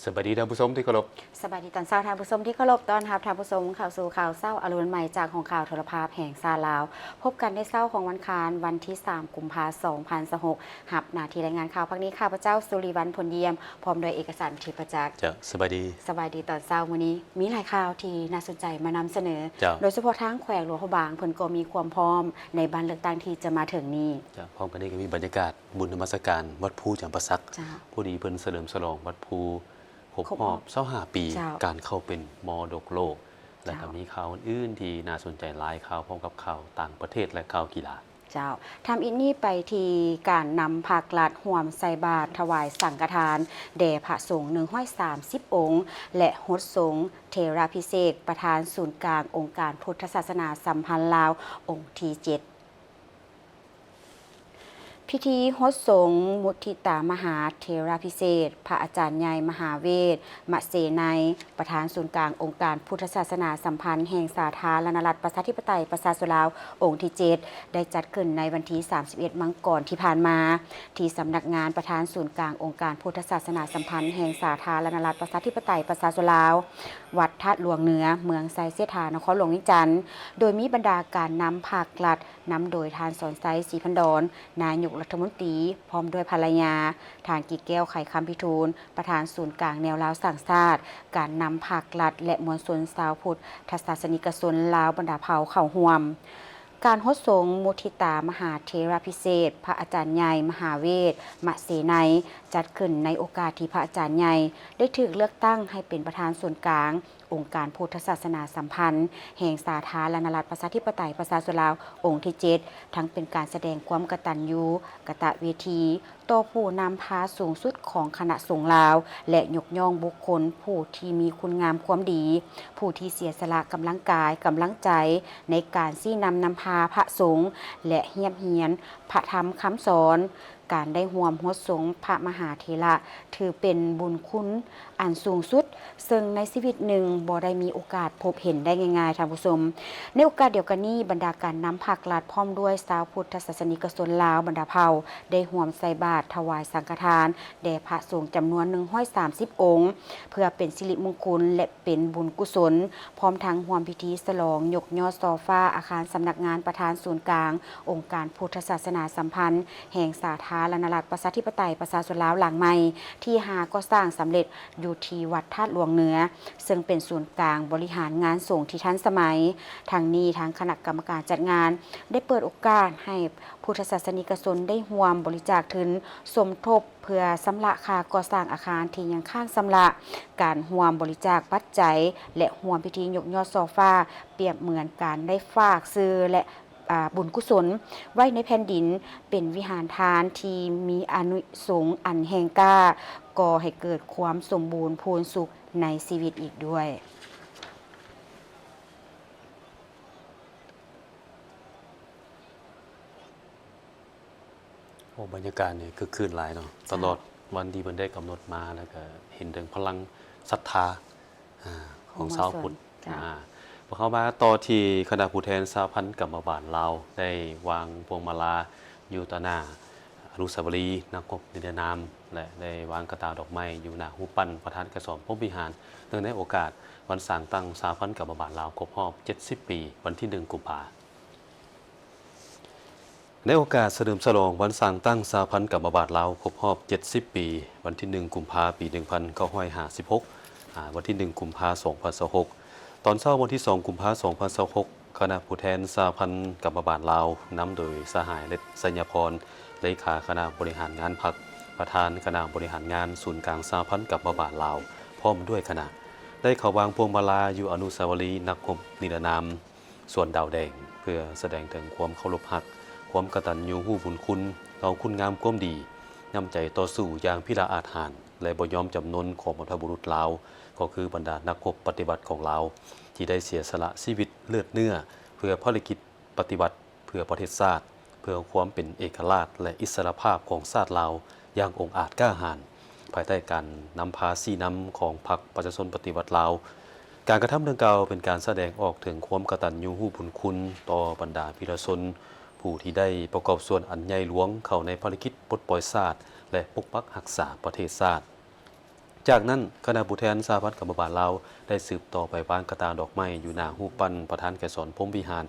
สวัสดีท่านผู้ชมที่เคารพสบายดีตอนเช้าท่านผู้ชมที่เคารพต้อนรับท่านผู้ชมข่าวสู่ข่าวเช้าอรุณใหม่จากของข่าวโทรภาพแห่งซาลาวพบกันในเช้าของวันคารวันที่3กุมภาพันธ์2026หับหน้าที่รายงานข่าวพักนี้ข้าพเจ้าสุริวัลย์พลเยี่ยมพร้อมโดยเอกสารทิพจักรจะสบายดีตอนเช้าวันนี้มีหลายข่าวที่น่าสนใจมานำเสนอโดยเฉพาะทางแขวงหลวงพระบางเพิ่นก็มีความพร้อมในบ้านเลือกตั้งที่จะมาถึงนี้จะพร้อมกันนี้ก็มีบรรยากาศบุญนมัสการวัดภูจำปาสักผู้ดีเพิ่นเฉลิมฉลองวัดภูครบรอบ25 ปีการเข้าเป็นมรดกโลกและก็มีข่าวอื่นที่น่าสนใจหลายข่าวพร้อมกับข่าวต่างประเทศและข่าวกีฬาเจ้าทำอินนี่ไปทีการนำผักลัดห่วมใส่บาตรถวายสังฆทานแด่พระสงฆ์130 องค์ และฮดสงฆ์เทราพิเศษประธานศูนย์กลางองค์การพุทธศาสนาสัมพันธ์ลาวองค์ที่7พิธีฮดสงฆ์มุทิตามหาเทราพิเศษพระอาจารย์ใหญ่มหาเวทมะเสนัยประธานศูนย์กลางองค์การพุทธศาสนาสัมพันธ์แห่งสาธารณรัฐประชาธิปไตยประชาชนลาวองค์ที่7ได้จัดขึ้นในวันที่31มังกรที่ผ่านมาที่สำนักงานประธานศูนย์กลางองค์การพุทธศาสนาสัมพันธ์แห่งสาธารณรัฐประชาธิปไตยประชาชนลาววัดทัดหลวงเหนือเมืองไซเสถานครหลวงวิจันทร์โดยมีบรรดาการนำผักลัดนำโดยทานสอนไซศรีพันดรนายกรัฐมนตรีพร้อมด้วยภรรยาทานกิแก้วไข่คำพิทูลประธานศูนย์กลางแนวลาวสั่งชาติการนำผักลัดและมวลชนชาวพุทธศาสนิกชนลาวบรรดาเผ่าเข้าร่วมการฮดสงฆ์มุทิตามหาเทราพิเศษพระอาจารย์ใหญ่มหาเวทมะเสนัยจัดขึ้นในโอกาสที่พระอาจารย์ใหญ่ได้ถูกเลือกตั้งให้เป็นประธานส่วนกลางองค์การพุทธศาสนาสัมพันธ์แห่งสาธารณรัฐประชาธิปไตยประชาชนลาวองค์ที่7ทั้งเป็นการแสดงความกตัญญูกตเวทีต่อผู้นำพาสูงสุดของคณะสงฆ์ลาวและยกย่องบุคคลผู้ที่มีคุณงามความดีผู้ที่เสียสละกำลังกายกำลังใจในการซี่นำพาพระสงฆ์และเฮียบเหียนพระธรรมคำสอนการได้ห่วมฮดสงฆ์พระมหาเถระถือเป็นบุญคุณอันสูงสุดซึ่งในชีวิตหนึ่งบ่ได้มีโอกาสพบเห็นได้ง่ายๆท่านผู้ชมในโอกาสเดียวกันนี้บรรดาการนำผักลาดพร้อมด้วยชาวพุทธศาสนิกชนลาวบรรดาเผ่าได้ห่วมใส่บาตรถวายสังฆทานแด่พระสงฆ์จำนวน130 องค์เพื่อเป็นสิริมงคลและเป็นบุญกุศลพร้อมทั้งห่วมพิธีฉลองยกยอดซอฟ้าอาคารสำนักงานประธานศูนย์กลางองค์การพุทธศาสนาสัมพันธ์แห่งสาธารณรัฐประชาธิปไตยประชาชนลาวหลังใหม่ที่ก็สร้างสำเร็จอยู่ที่วัดธาตุหลวงเหนือซึ่งเป็นศูนย์กลางบริหารงานสงฆ์ที่ทันสมัยทางนี้ทางคณะกรรมการจัดงานได้เปิดโอกาสให้พุทธศาสนิกชนได้ร่วมบริจาคทุนสมทบเพื่อสำระค่าก่อสร้างอาคารที่ยังค้างสำระการร่วมบริจาคปัจจัยและร่วมพิธียกยอดโซฟาเปรียบเหมือนการได้ฝากซื้อและบุญกุศลไว้ในแผ่นดินเป็นวิหารทานที่มีอานุสงส์อันแห่งกล้าก่อให้เกิดความสมบูรณ์พูนสุขในชีวิตอีกด้วยบรรยากาศเนี่ยคือคืนหลายเนาะตลอดวันที่เพิ่นได้กำหนดมาแล้วก็เห็นถึงพลังศรัทธาของชาวพุทธพอเข้ามาต่อที่คณะผู้แทนสหพันธ์กรรมบาลลาวได้วางพวงมาลาอยู่ต่อหน้าอนุสาวรีย์นักรบนิรนามและได้วางกระตาดอกไม้อยู่หน้ารูปปั้นประธานกระทรวงพรหมวิหารเนื่องในโอกาสวันสร้างตั้งสหพันธ์กรรมบาลลาวครบรอบ70 ปีวันที่1กุมภาพันธ์ในโอกาสเฉลิมฉลองวันสร้างตั้งสหพันธ์กรรมบาลลาวครบรอบ70 ปีวันที่1กุมภาพันธ์ปี1956วันที่1กุมภาพันธ์2026ตอนเช้าวันที่2กุมภาพันธ์2026คณะผู้แทนสหพันธ์กรรมบาลลาวนำโดยสหายเล็ดสัญญพรเลขาคณะบริหารงานพรรคประธานคณะบริหารงานศูนย์กลางสหพันธ์กรรมบาลลาวพร้อมด้วยคณะได้เข้าวางพวงมาลาอยู่อนุสาวรีย์นักรบนิรนามส่วนดาวแดงเพื่อแสดงถึงความเคารพรักความกตัญญูรู้บุญคุณต่อคุณงามความดีนำใจต่อสู้อย่างพิราอาถรรพ์และบ่ยอมจำนนของบรรพบุรุษลาวก็คือบรรดานักรบปฏิบัติของเราที่ได้เสียสละชีวิตเลือดเนื้อเพื่อภารกิจปฏิบัติเพื่อประเทศชาติเพื่อความเป็นเอกราชและอิสรภาพของชาติลาวอย่างองอาจกล้าหาญภายใต้การนำพาสีน้ำของพรรคประชาชนปฏิวัติลาวการกระทำดังกล่าวเป็นการแสดงออกถึงความกตัญญูรู้บุญคุณต่อบรรดาพีรชนผู้ที่ได้ประกอบส่วนอันใหญ่หลวงเข้าในภารกิจปลดปล่อยชาติและปกปักรักษาประเทศชาติ จากนั้นคณะผู้แทนสหพันธ์กรรมบาลลาวได้สืบต่อไปวางกระตาดอกไม้อยู่หน้ารูปปั้นประธานไกรสอนพรหมวิหาร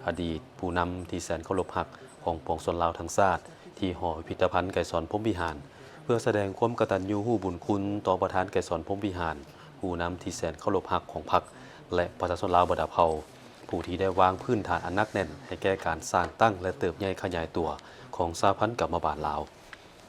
อดีตผู้นำที่แสนเคารพรักของปวงชนลาวทั้งชาติที่หอพิพิธภัณฑ์ไกรสอนพรหมวิหารเพื่อแสดงความกตัญญูรู้บุญคุณต่อประธานไกรสอนพรหมวิหารผู้นำที่แสนเคารพรักของพรรคและประชาชนลาวบดาเผ่าผู้ที่ได้วางพื้นฐานอันหนักแน่นให้แก่การสร้างตั้งและเติบใหญ่ขยายตัวของสหพันธ์กรรมบาลลาว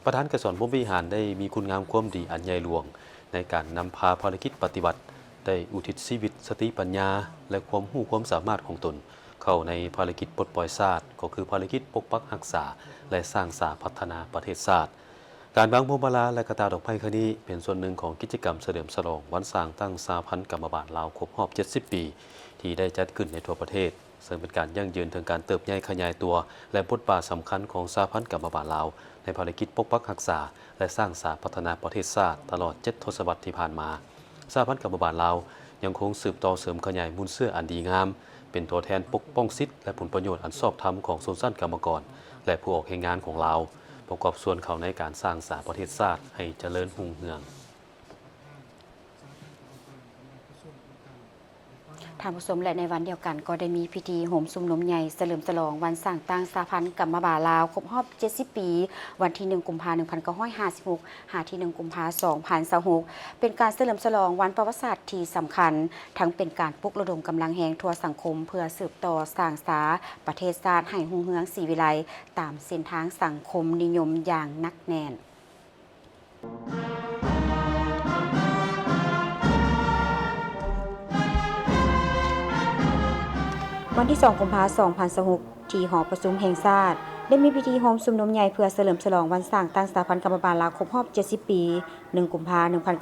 ประธานไกรสอนพรหมวิหารได้มีคุณงามความดีอันใหญ่หลวงในการนำพาภารกิจปฏิบัติได้อุทิศชีวิตสติปัญญาและความรู้ความสามารถของตนเข้าในภารกิจปลดปล่อยชาติก็คือภารกิจปกปักรักษาและสร้างสาพัฒนาประเทศชาติการวางพวงมาลาและกระตาดอกไม้ครั้งนี้เป็นส่วนหนึ่งของกิจกรรมเฉลิมฉลองวันสร้างตั้งสหพันธ์กรรมบาลลาวครบรอบ70 ปีที่ได้จัดขึ้นในทั่วประเทศซึ่งเป็นการยั่งยืนถึงการเติบใหญ่ขยายตัวและบทบาทสำคัญของสหพันธ์กรรมบาลลาวในภารกิจปกปักรักษาและสร้างสาพัฒนาประเทศชาติตลอด7 ทศวรรษที่ผ่านมาสหพันธ์กรรมบาลลาวยังคงสืบต่อเสริมขยายมูลเสื้ออันดีงามเป็นตัวแทนปกป้องสิทธิและผลประโยชน์อันชอบธรรมของชนชั้นกรรมกรและผู้ออกแรงงานของลาวประกอบส่วนเขาในการสร้างสาประเทศชาติให้เจริญรุ่งเรืองทางผู้ชมและในวันเดียวกันก็ได้มีพิธีโหมสุมนุมใหญ่เฉลิมฉลองวันสร้างตั้งสหพันธ์กรรมบาลลาวครบรอบ70 ปีวันที่1 กุมภาพันธ์ 1956 หาที่ 1 กุมภาพันธ์ 2026เป็นการเฉลิมฉลองวันประวัติศาสตร์ที่สำคัญทั้งเป็นการปลุกระดมกำลังแห่งทั่วสังคมเพื่อสืบต่อสร้างสาประเทศชาติให้รุ่งเรืองศรีวิไลตามเส้นทางสังคมนิยมอย่างนักแน่นวันที่ 2 กุมภาพันธ์ 2026 ที่หอประชุมแห่งชาติได้มีพิธีโฮมสุมนุมใหญ่เพื่อเฉลิมฉลองวันสร้างตั้งสหพันธ์กรรมบาลลาวครบรอบ70 ปี 1 กุมภาพันธ์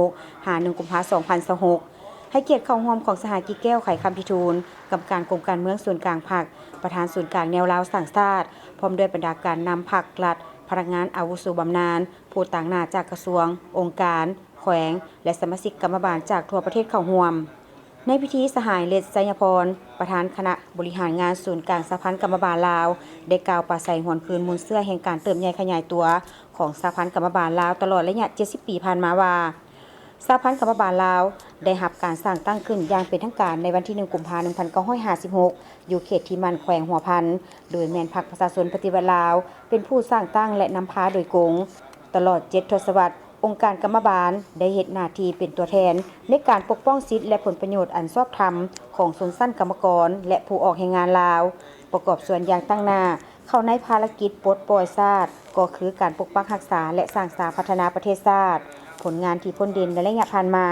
1956 หา 1 กุมภาพันธ์ 2026 ให้เกียรติเข้าร่วมของสหายกิแก้วไขคำพิทูลกรรมการกรมการเมืองส่วนกลางพรรคประธานศูนย์กลางแนวลาวสร้างชาติพร้อมด้วยบรรดาการนำพรรครัฐพนักงานอาวุโสบำนาญผู้ต่างหน้าจากกระทรวงองค์การแขวงและสมาชิกกรรมบาลจากทั่วประเทศเข้าร่วมในพิธีสหายเลศไสยพรประธานคณะบริหารงานศูนย์กลางสหพันธ์กรรมบาลลาวได้กล่าวปราศัยหวนคืนมูลเสื้อแห่งการเติบใหญ่ขยายตัวของสหพันธ์กรรมบาลลาวตลอดระยะ70 ปีผ่านมาว่าสหพันธ์กรรมบาลลาวได้รับการสร้างตั้งขึ้นอย่างเป็นทางการในวันที่ 1 กุมภาพันธ์ 1956 อยู่เขตที่มันแขวงหัวพันโดยแม่นพรรคประชาชนปฏิวัติลาวเป็นผู้สร้างตั้งและนำพาโดยกงตลอด7 ทศวรรษองค์การกรรมบาลได้เฮ็ดหน้าที่เป็นตัวแทนในการปกป้องสิทธิและผลประโยชน์อันชอบธรรมของชนชั้นกรรมกรและผู้ออกแรงงานลาวประกอบส่วนอย่างตั้งหน้าเข้าในภารกิจปลดปล่อยชาติก็คือการปกปักรักษาและสร้างสาพัฒนาประเทศชาติผลงานที่พ้นเด่นในระยะผ่านมา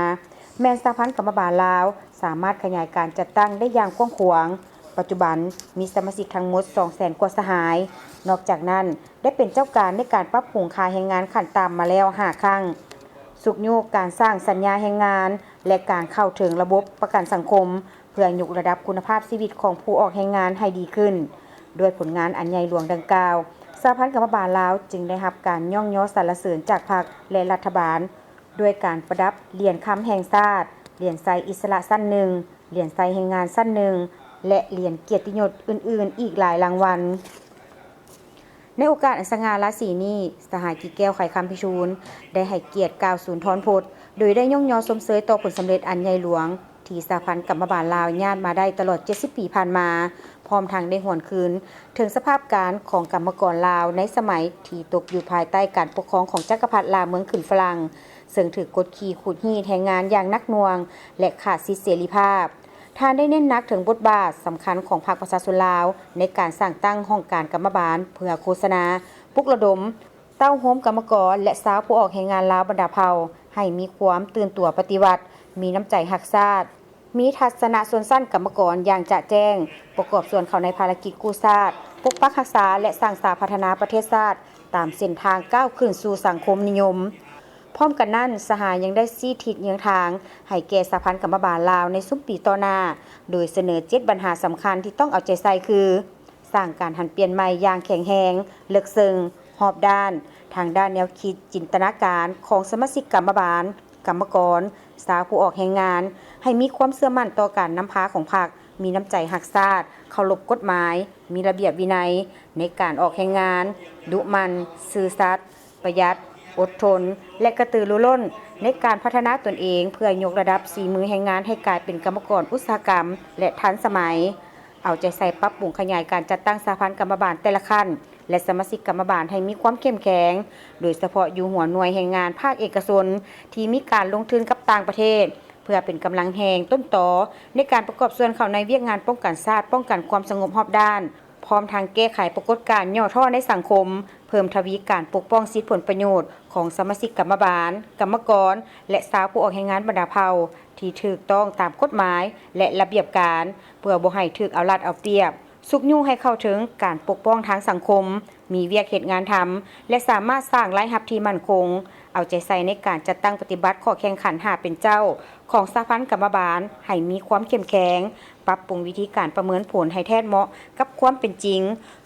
แม้นสหพันธ์กรรมบาลลาวสามารถขยายการจัดตั้งได้อย่างกว้างขวางปัจจุบันมีสมาชิกทั้งหมด 200,000 กว่าสหายนอกจากนั้นได้เป็นเจ้าการในการปรับปรุงค่าแรงงานขั้นต่ำมาแล้ว5 ครั้งสุกโยกการสร้างสัญญาแรงงานและการเข้าถึงระบบประกันสังคมเพื่อยกระดับคุณภาพชีวิตของผู้ออกแรงงานให้ดีขึ้นด้วยผลงานอันใหญ่หลวงดังกล่าวสหพันธ์กรรมบาลลาวจึงได้รับการย่องยอสรรเสริญจากพรรคและรัฐบาลด้วยการประดับเหรียญคำแห่งชาติเหรียญไซอิสระสั้นหนึ่งเหรียญไซแรงงานสั้นหนึ่งและเหรียญเกียรติยศอื่นๆอีกหลายรางวัลในโอกาสอันสง่าราศีนี้สหายกิแก้วไขคำพิชูลได้ให้เกียรติกล่าวศูนย์ทอนพจน์โดยได้ย่องยอสมเสยต่อผลสำเร็จอันใหญ่หลวงที่สหพันธ์กรรมบาลลาวญาติมาได้ตลอด70 ปีผ่านมาพร้อมทางได้หวนคืนถึงสภาพการของกรรมกรลาวในสมัยที่ตกอยู่ภายใต้การปกครองของจักรพรรดิลาวเมืองขึ้นฝรั่งซึ่งถือกดขี่ขูดหีดแห่งงานอย่างนักหน่วงและขาดสิทธิเสรีภาพท่านได้เน้นหนักถึงบทบาทสำคัญของพรรคประชาชนลาวในการสร้างตั้งห้องการกรรมบาลเพื่อโฆษณาปลุกระดมเต้าโฮมกรรมกรและสาวผู้ออกแรงงานลาวบรรดาเผ่าให้มีความตื่นตัวปฏิวัติมีน้ำใจรักชาติมีทัศนะส่วนสั้นกรรมกรอย่างจะแจ้งประกอบส่วนเข้าในภารกิจกู้ชาติปกปักรักษาและสร้างสาพัฒนาประเทศชาติตามเส้นทางก้าวขึ้นสู่สังคมนิยมพร้อมกันนั้นสหายยังได้ชี้ทิศเยื้องทางให้แก่สหพันธ์กรรมบาลลาวในซุ้มปีต่อหน้าโดยเสนอ7 ปัญหาสำคัญที่ต้องเอาใจใส่คือสร้างการหันเปลี่ยนใหม่อย่างแข็งแรงเลิกซึ้งรอบด้านทางด้านแนวคิดจินตนาการของสมาชิกกรรมบาลกรรมกรสาวผู้ออกแรงงานให้มีความเชื่อมั่นต่อการนำพาของพรรคมีน้ำใจรักชาติเคารพกฎหมายมีระเบียบวินัยในการออกแรงงานดุมันซื่อสัตย์ประหยัด อดทน และกระตือรือร้นในการพัฒนาตนเองเพื่อยกระดับสีมือแห่งงานให้กลายเป็นกรรมกรอุตสาหกรรมและทันสมัยเอาใจใส่ปรับปรุงขยายการจัดตั้งสหพันธ์กรรมบาลแต่ละขั้นและสมาชิกกรรมบาลให้มีความเข้มแข็งโดยเฉพาะอยู่หัวหน่วยแห่งงานภาคเอกชนที่มีการลงทุนกับต่างประเทศเพื่อเป็นกำลังแห่งต้นตอในการประกอบส่วนเข้าในเวียกงานป้องกันชาติป้องกันความสงบรอบด้านพร้อมทางแก้ไขปรากฏการณ์ย่อท่อในสังคมเพิ่มทวีการปกป้องสิทธิผลประโยชน์ของสมาชิกกรรมบาลกรรมกรและสาวผู้ออกแห่งงานบรรดาเผ่าที่ถูกต้องตามกฎหมายและระเบียบการเพื่อบ่ให้ถูกเอารัดเอาเปรียบสุกยู่ให้เข้าถึงการปกป้องทางสังคมมีเวียกเหตุงานทำและสามารถสร้างรายรับที่มั่นคงเอาใจใส่ในการจัดตั้งปฏิบัติข้อแข่งขันหาเป็นเจ้าของสหพันธ์กรรมบาลให้มีความเข้มแข็งปรับปรุงวิธีการประเมินผลให้แท้เหมาะกับความเป็นจริง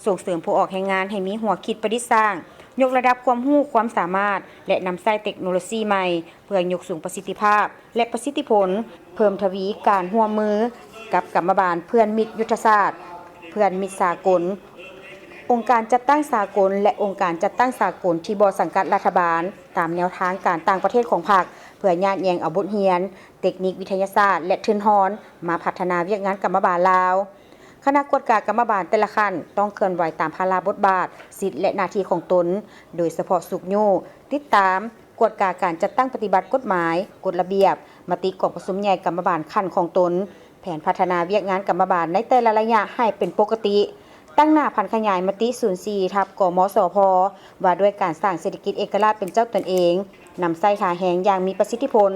ส่งเสริมผู้ออกแห่งงานให้มีหัวคิดประดิษฐ์สร้างยกระดับความรู้ความสามารถและนำใช้เทคโนโลยีใหม่เพื่อยกสูงประสิทธิภาพและประสิทธิผลเพิ่มทวีการร่วมมือกับกรรมบาลเพื่อนมิตรยุทธศาสตร์เพื่อนมิตรสากลองค์การจัดตั้งสากลและองค์การจัดตั้งสากลที่บ่สังกัดรัฐบาลตามแนวทางการต่างประเทศของพรรคเพื่อญาติแยงเอาบทเรียนเทคนิควิทยาศาสตร์และทุนฮอนมาพัฒนาเวียกงานกรรมบาลลาวคณะกวดการกรรมบาลแต่ละขั้นต้องเคลื่อนไหวตามภาระบทบาทสิทธิและหน้าที่ของตนโดยเฉพาะสุกยู่ติดตามกวดการจัดตั้งปฏิบัติกฎหมายกฎระเบียบมติของประชุมใหญ่กรรมบาลขั้นของตนแผนพัฒนาเวียกงานกรรมบาลในแต่ละระยะให้เป็นปกติตั้งหน้าพันขยายมติ 04 ทับกมสพว่าด้วยการสร้างเศรษฐกิจเอกราชเป็นเจ้าตนเองนำใส่ขาแหงอย่างมีประสิทธิผล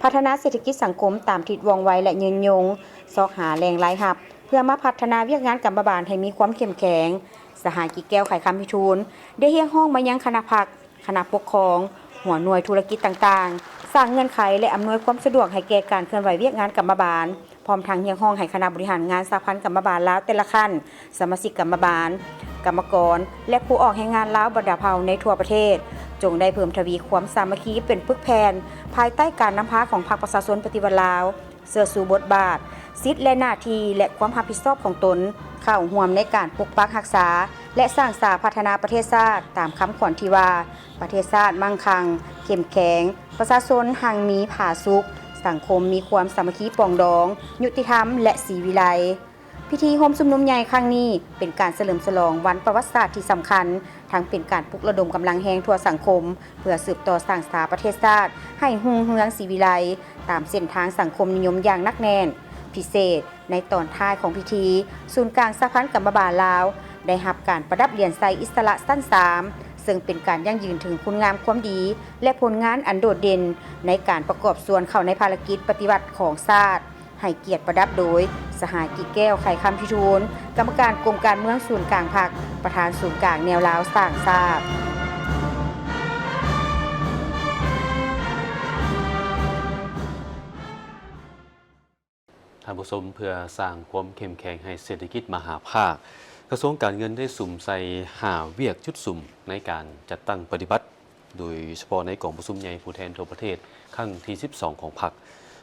พัฒนาเศรษฐกิจสังคมตามทิศว่องไวและยืนยงซอกหาแรงรายรับเพื่อมาพัฒนาเวียกงานกรรมบาลให้มีความเข้มแข็งสหกิจแก้วไขคำพิทูลได้เรียกห้องมายังคณะพรรคคณะปกครองหัวหน่วยธุรกิจต่างๆสร้างเงื่อนไขและอำนวยความสะดวกให้แก่การเคลื่อนไหวเวียกงานกรรมบาลพร้อมทั้งยังห้องให้คณะบริหารงานสหพันธ์กรรมบาลลาวแต่ละขั้นสมาชิกกรรมบาลกรรมกรและผู้ออกแห่งงานลาวบรรดาเผ่าในทั่วประเทศจงได้เพิ่มทวีความสามัคคีเป็นปึกแผ่นภายใต้การนำพาของพรรคประชาชนปฏิวัติลาวเสื่อสู่บทบาทสิทธิและหน้าที่และความรับผิดชอบของตนเข้าร่วมในการปกปักรักษาและสร้างสาพัฒนาประเทศชาติตามคำขวัญที่ว่าประเทศชาติมั่งคั่งเข้มแข็งประชาชนหังมีผาสุขสังคมมีความสามัคคีปรองดองยุติธรรมและศรีวิไลพิธีโฮมชุมนุมใหญ่ครั้งนี้เป็นการเฉลิมฉลองวันประวัติศาสตร์ที่สำคัญทั้งเป็นการปลุกระดมกำลังแห่งทั่วสังคมเพื่อสืบต่อสร้างสถาประเทศชาติให้รุ่งเรืองศรีวิไลตามเส้นทางสังคมนิยมอย่างนักแน่นพิเศษในตอนท้ายของพิธีศูนย์กลางสหพันธ์กรรมบาลลาวได้รับการประดับเหรียญไซอิสระสั้น3ซึ่งเป็นการยั่งยืนถึงคุณงามความดีและผลงานอันโดดเด่นในการประกอบส่วนเข้าในภารกิจปฏิบัติของชาติให้เกียรติประดับโดยสหกิจแก้วไขคำพิทูลกรรมการกรมการเมืองศูนย์กลางพรรคประธานศูนย์กลางแนวลาวสร้างชาติท่านผู้ชมเพื่อสร้างความเข้มแข็งให้เศรษฐกิจมหาภาคกระทรวงการเงินได้สุ่มใส่หาเวียกชุดสุ่มในการจัดตั้งปฏิบัติโดยเฉพาะในกองประชุมใหญ่ผู้แทนทั่วประเทศครั้งที่ 12 ของพรรค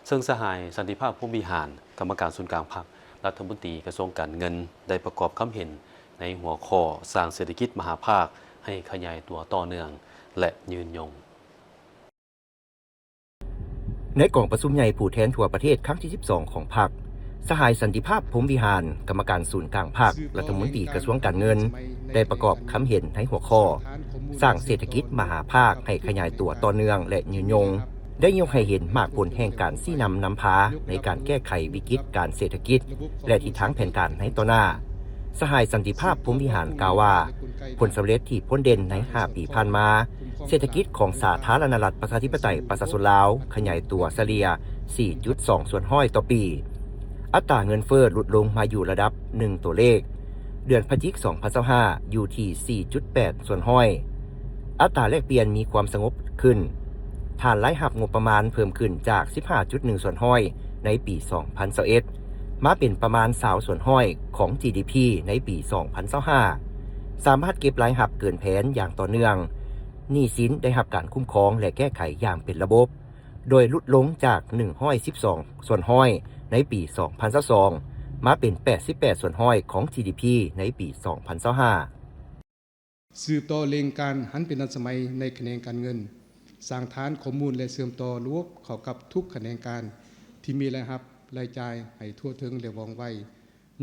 ซึ่งสหายสันติภาพผู้บริหารกรรมการศูนย์กลางพรรครัฐมนตรีกระทรวงการเงินได้ประกอบคำเห็นในหัวข้อสร้างเศรษฐกิจมหาภาคให้ขยายตัวต่อเนื่องและยืนยงในกองประชุมใหญ่ผู้แทนทั่วประเทศครั้งที่ 12 ของพรรคสหายสันติภาพพรหมวิหารกรรมการศูนย์กลางพรรครัฐมนตรีกระทรวงการเงินได้ประกอบคำเห็นในหัวข้อสร้างเศรษฐกิจมหาภาคให้ขยายตัวต่อเนื่องและยืนยงได้ยกให้เห็นมากผลแห่งการชี้นำพาในการแก้ไขวิกฤตการเศรษฐกิจและทิศทางแผนการในต่อหน้าสหายสันติภาพพรหมวิหารกล่าวว่าผลสำเร็จที่พ้นเด่นใน 5 ปีผ่านมาเศรษฐกิจของสาธารณรัฐประชาธิปไตยประชาชนลาวขยายตัวเฉลี่ย 4.2 ส่วนห้อยต่อปีอัตราเงินเฟ้อลดลงมาอยู่ระดับ 1 ตัวเลขเดือนพฤศจิกายน 2025 อยู่ที่ 4.8 ส่วนห้อยอัตราแลกเปลี่ยนมีความสงบขึ้นฐานรายรับงบประมาณเพิ่มขึ้นจาก 15.1 ส่วนห้อยในปี 2021 มาเป็นประมาณ 20 ส่วนห้อยของ GDP ในปี 2025 สามารถเก็บรายรับเกินแผนอย่างต่อเนื่องหนี้สินได้รับการคุ้มครองและแก้ไขอย่างเป็นระบบโดยลดลงจาก112 ส่วนห้อยในปี 2022 มาเป็น 88 ส่วนห้อยของ GDP ในปี 2025 สืบต่อเร่งการหันเป็นทันสมัยในแขนงการเงินสร้างฐานข้อมูลและเชื่อมต่อระบบเข้ากับทุกแขนงการที่มีรายรับรายจ่ายให้ทั่วถึงและว่องไว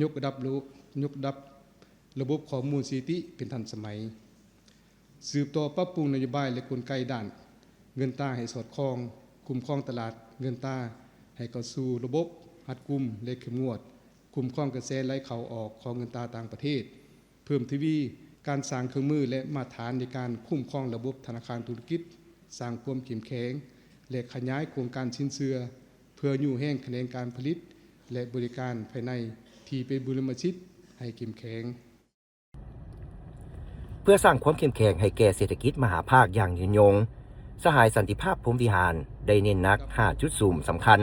ยกระดับระบบข้อมูลสถิติเป็นทันสมัยสืบต่อปรับปรุงนโยบายและกลไกด้านเงินตราให้สอดคล้องคุ้มครองตลาดเงินตราให้เข้าสู่ระบบรัดกุมและเข้มงวดคุ้มครองกระแสไหลเข้าออกของเงินตราต่างประเทศเพิ่มทวีการสร้างเครื่องมือและมาตรฐานในการคุ้มครองระบบธนาคารธุรกิจสร้างความเข้มแข็งและขยายโครงการสินเชื่อเพื่ออยู่แห่งแขนงการผลิตและบริการภายในที่เป็นบุรมชิตให้เข้มแข็งเพื่อสร้างความเข้มแข็งให้แก่เศรษฐกิจมหาภาคอย่างยืนยงสหายสันติภาพพรหมวิหารได้เน้นหนัก5จุดสูมสำคัญ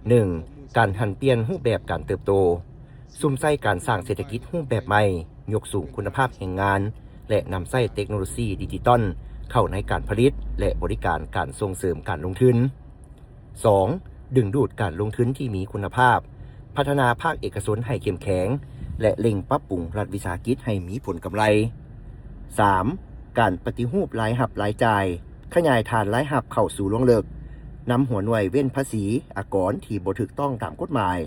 1. การหันเปลี่ยนรูปแบบการเติบโตซุ่มใส่การสร้างเศรษฐกิจรูปแบบใหม่ยกสูงคุณภาพแห่งงานและนำใส่เทคโนโลยีดิจิตอลเข้าในการผลิตและบริการการส่งเสริมการลงทุน 2. ดึงดูดการลงทุนที่มีคุณภาพพัฒนาภาคเอกชนให้เข้มแข็งและเร่งปรับปรุงรัฐวิสาหกิจให้มีผลกำไร 3. การปฏิรูปรายรับรายจ่ายขยายฐานรายรับเข้าสู่วงเลิกนำหัวหน่วยเว้นภาษีอากรที่บ่ถูกต้องตามกฎหมาย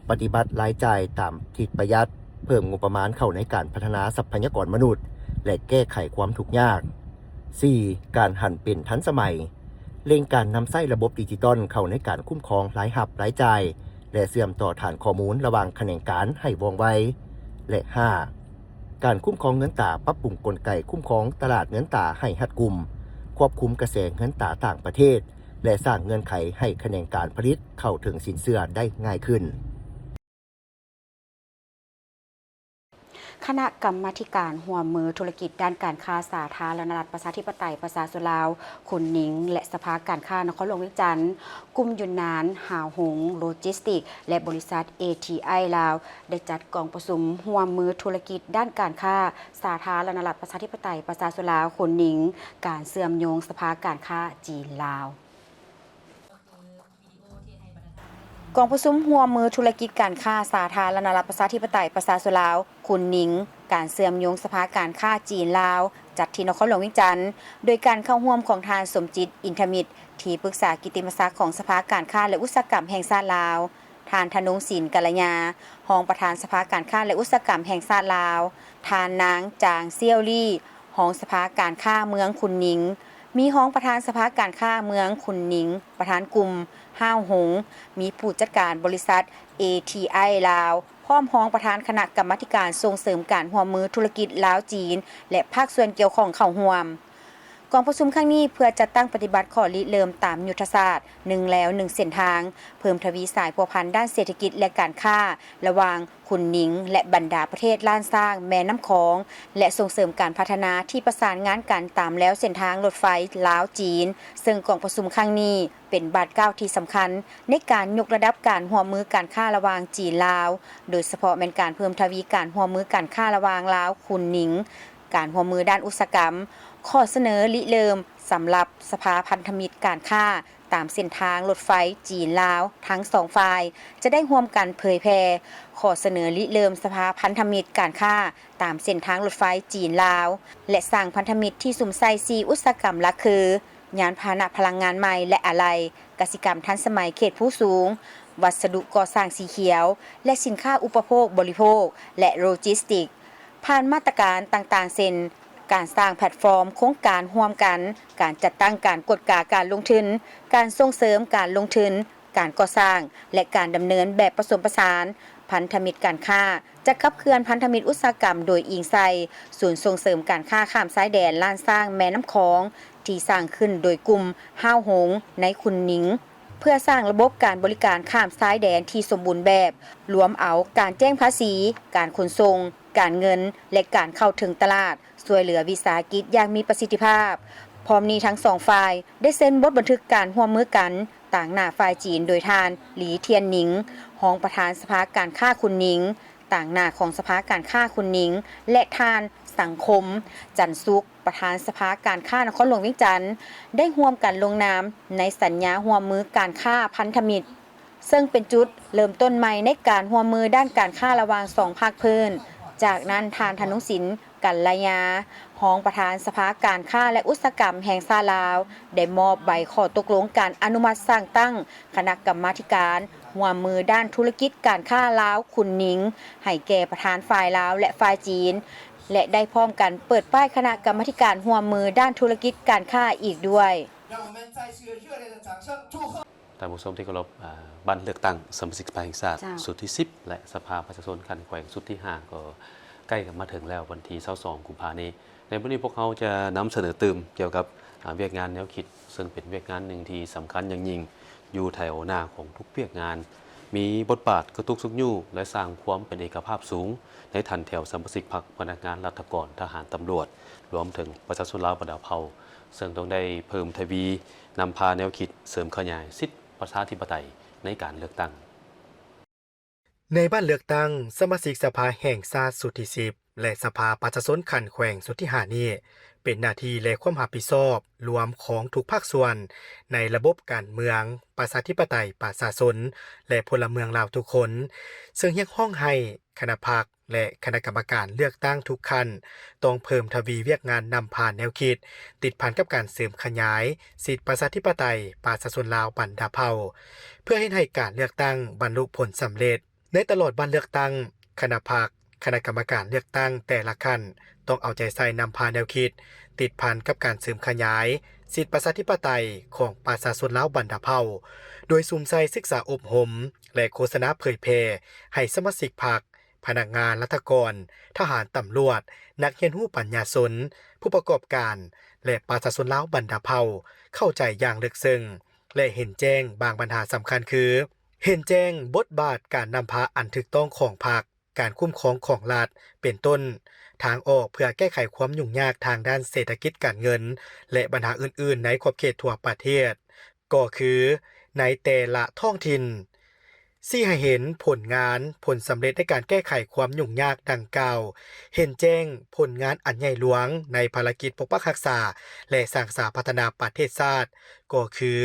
ปฏิบัติรายจ่ายตามทิศประหยัดเพิ่มงบประมาณเข้าในการพัฒนาทรัพยากรมนุษย์และแก้ไขความทุกข์ยาก 4. การหันเป็นทันสมัยเร่งการนำใช้ระบบดิจิตอลเข้าในการคุ้มครองรายรับรายจ่ายและเชื่อมต่อฐานข้อมูลระหว่างแขนงการให้ว่องไวและ 5. การคุ้มครองเงินตราปรับปรุงกลไกคุ้มครองตลาดเงินตราให้รัดกุมควบคุมกระแสเงินตราต่างประเทศและสร้างเงื่อนไขให้แขนงการผลิตเข้าถึงสินเชื่อได้ง่ายขึ้นคณะกรรมาการหัวมือธุรกิจด้านการค้าสาธารณรัฐประชาธิปไตยประชาชนลาวคุณหนิงและสภาการค้านครหลวงเวียงจันทน์กลุ่มยุนนานหาวหงโลจิสติกและบริษัท ATI ลาวได้จัดกองประชุมหัวมือธุรกิจด้านการค้าสาธารณรัฐประชาธิปไตยประชาชนลาวคุณหนิงการเชื่อมโยงสภาการค้าจีนลาวกองประชุมหัวมือธุรกิจการค้าสาธารณรัฐประชาธิปไตยประชาชนลาวคุณหนิงการเชื่อมโยงสภาการค้าจีนลาวจัดที่นครหลวงเวียงจันทน์โดยการเข้าร่วมของทานสมจิตอินทมิตรที่ปรึกษากิตติมศักดิ์ของสภาการค้าและอุตสาหกรรมแห่งชาติลาวทานธนงศิลป์กัลยารองประธานสภาการค้าและอุตสาหกรรมแห่งชาติลาวทานนางจางเซี่ยวลี่รองสภาการค้าเมืองคุณหนิงมีรองประธานสภาการค้าเมืองคุณหนิงประธานกลุ่มห้าวหงมีผู้จัดการบริษัท ATI ลาวพร้อมรองประธานคณะกรรมาการส่งเสริมการร่วมมือธุรกิจลาวจีนและภาคส่วนเกี่ยวข้องเข้าร่วมกองประชุมครั้งนี้เพื่อจัดตั้งปฏิบัติข้อริเริ่มตามยุทธศาสตร์1แล้ว1เส้นทางเพิ่มทวีสายพัวพันด้านเศรษฐกิจและการค้าระหว่างคุณหนิงและบรรดาประเทศล้านสร้างแม่น้ำคองและส่งเสริมการพัฒนาที่ประสานงานกันตามแล้วเส้นทางรถไฟลาวจีนซึ่งกองประชุมครั้งนี้เป็นบาทก้าวที่สำคัญในการยกระดับการร่วมมือการค้าระหว่างจีนลาวโดยเฉพาะเป็นการเพิ่มทวีการร่วมมือการค้าระหว่างลาวคุณหนิงการร่วมมือด้านอุตสาหกรรมข้อเสนอริเริ่มสำหรับสภาพันธมิตรการค้าตามเส้นทางรถไฟจีนลาวทั้ง2ฝ่ายจะได้ร่วมกันเผยแพร่ข้อเสนอริเริ่มสภาพันธมิตรการค้าตามเส้นทางรถไฟจีนลาวและสร้างพันธมิตรที่สุ่มใส่4อุตสาหกรรมหลักคือยานพาหนะพลังงานใหม่และอะไหล่กสิกรรมทันสมัยเขตผู้สูงวัสดุก่อสร้างสีเขียวและสินค้าอุปโภคบริโภคและโลจิสติกผ่านมาตรการต่างๆเช่นการสร้างแพลตฟอร์มโครงการร่วมกันการจัดตั้งการกฎกาการลงทุนการส่งเสริมการลงทุนการก่อสร้างและการดำเนินแบบผสมผสานพันธมิตรการค้าจะขับเคลื่อนพันธมิตรอุตสาหกรรมโดยอิงใส่ศูนย์ส่งเสริมการค้าข้ามชายแดนล้านสร้างแม่น้ำคองที่สร้างขึ้นโดยกลุ่มห้าวหงในคุณหนิงเพื่อสร้างระบบการบริการข้ามชายแดนที่สมบูรณ์แบบรวมเอาการแจ้งภาษีการขนส่งการเงินและการเข้าถึงตลาดช่วยเหลือวิสาหกิจอย่างมีประสิทธิภาพพร้อมนี้ทั้ง2ฝ่ายได้เซ็นบทบันทึกการร่วมมือกันต่างหน้าฝ่ายจีนโดยทานหลีเทียนหนิงรองประธานสภาการค้าคุณหนิงต่างหน้าของสภาการค้าคุณหนิงและทานสังคมจันทร์สุขประธานสภาการค้านครหลวงเวียงจันทน์ได้ร่วมกันลงนามในสัญญาร่วมมือการค้าพันธมิตรซึ่งเป็นจุดเริ่มต้นใหม่ในการร่วมมือด้านการค้าระหว่าง2ภาคพื้น จากนั้นทานธนุสินกัลยาห้องประธานสภาการค้าและอุตสาหกรรมแห่งชาติลาวได้มอบใบข้อตกลงการอนุมัติสร้างตั้งคณะกรรมาธิการร่วมมือด้านธุรกิจการค้าลาวคุณหนิงให้แก่ประธานฝ่ายลาวและฝ่ายจีนและได้พร้อมกันเปิดป้ายคณะกรรมาธิการร่วมมือด้านธุรกิจการค้าอีกด้วยท่านผู้ชมที่เคารพบัตรเลือกตั้งสมาชิกสภาแห่งชาติสุดที่ 10 และสภาประชาชนขันแขวงสุดที่ 5 ก็ใกล้กันมาถึงแล้ววันที่22กุมภาพันธ์นี้ในวันนี้พวกเขาจะนำเสนอตื่มเกี่ยวกับเวียกงานแนวคิดซึ่งเป็นเวียกงานหนึ่งที่สำคัญอย่างยิ่งอยู่แถวหน้าของทุกเวียกงานมีบทบาทกระตุกสุกยู่และสร้างความเป็นเอกภาพสูงในทันแถวสมาชิกพรรคพนักงานรัฐกรทหารตำรวจรวมถึงประชาชนลาวบรรดาเผ่าซึ่งต้องได้เพิ่มทวีนำพาแนวคิดเสริมขยายสิทธิประชาธิปไตยในการเลือกตั้งในบ้านเลือกตั้งสมาชิกสภาแห่งชาติสุดที่ 10และสภาประชาชนขันแขวงสุดที่ 5นี้เป็นหน้าที่และความรับผิดชอบรวมของทุกภาคส่วนในระบบการเมืองประชาธิปไตยประชาชนและพลเมืองลาวทุกคนซึ่งยังห้องให้คณะพรรคและคณะกรรมการเลือกตั้งทุกขั้นต้องเพิ่มทวีเวียกงานนำผ่านแนวคิดติดพันกับการเสริมขยายสิทธิประชาธิปไตยประชาชนลาวบรรดาเผ่าเพื่อให้การเลือกตั้งบรรลุผลสำเร็จในตลอดวันเลือกตั้งคณะพรรคคณะกรรมการเลือกตั้งแต่ละขั้นต้องเอาใจใส่นำพาแนวคิดติดพันกับการเสริมขยายสิทธิประชาธิปไตยของประชาชนลาวบรรดาเผ่าโดยซุ่มใส่ศึกษาอบรมและโฆษณาเผยแพร่ให้สมาชิกพรรคพนักงานรัฐกรทหารตำรวจนักเรียนรู้ปัญญาชนผู้ประกอบการและประชาชนลาวบรรดาเผ่าเข้าใจอย่างลึกซึ้งและเห็นแจ้งบางปัญหาสำคัญคือเห็นแจ้งบทบาทการนำพาอันถูกต้องของพรรคการคุ้มครองของรัฐเป็นต้นทางออกเพื่อแก้ไขความยุ่งยากทางด้านเศรษฐกิจการเงินและปัญหาอื่นๆในขอบเขตทั่วประเทศก็คือในแต่ละท้องถิ่นซี่ให้เห็นผลงานผลสำเร็จในการแก้ไขความยุ่งยากดังกล่าวเห็นแจ้งผลงานอันใหญ่หลวงในภารกิจปกปักรักษาและสร้างสรรค์พัฒนาประเทศชาติก็คือ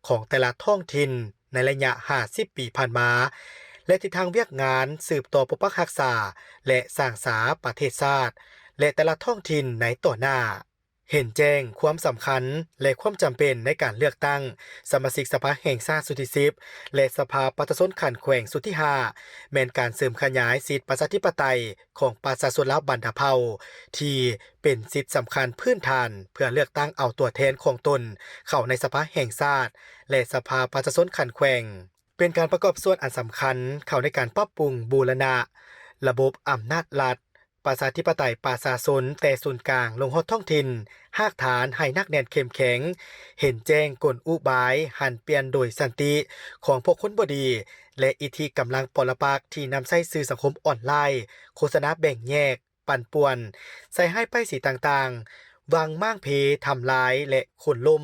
ของแต่ละท้องถิ่นในระยะ50 ปีผ่านมาและทิศทางเวียกงานสืบต่อปกปักรักษาและสร้างสรรค์ประเทศชาติและแต่ละท้องถิ่นในต่อหน้าเห็นแจ้งความสำคัญและความจำเป็นในการเลือกตั้งสมาชิกสภาแห่งชาติสุดที่ 10และสภาประชาชนขันแขวงสุดที่ 5แม้นการเสริมขยายสิทธิประชาธิปไตยของประชาชนลาวบรรดาเผ่าที่เป็นสิทธิสำคัญพื้นฐานเพื่อเลือกตั้งเอาตัวแทนของตนเข้าในสภาแห่งชาติและสภาประชาชนขันแขวงเป็นการประกอบส่วนอันสำคัญเข้าในการปรับปรุงบูรณะระบบอำนาจรัฐประชาธิปไตยประชาชนแต่ศูนย์กลางลงฮอดท้องถิ่นหากฐานให้นักแน่นเข้มแข็งเห็นแจ้งกลอุบายหันเปลี่ยนโดยสันติของพวกคนบดีและอิทธิกำลังปรปักษ์ที่นำใช้สื่อสังคมออนไลน์โฆษณาแบ่งแยกปั่นป่วนใส่ให้ป้ายสีต่างๆวางม่างเพทำลายและขนล่ม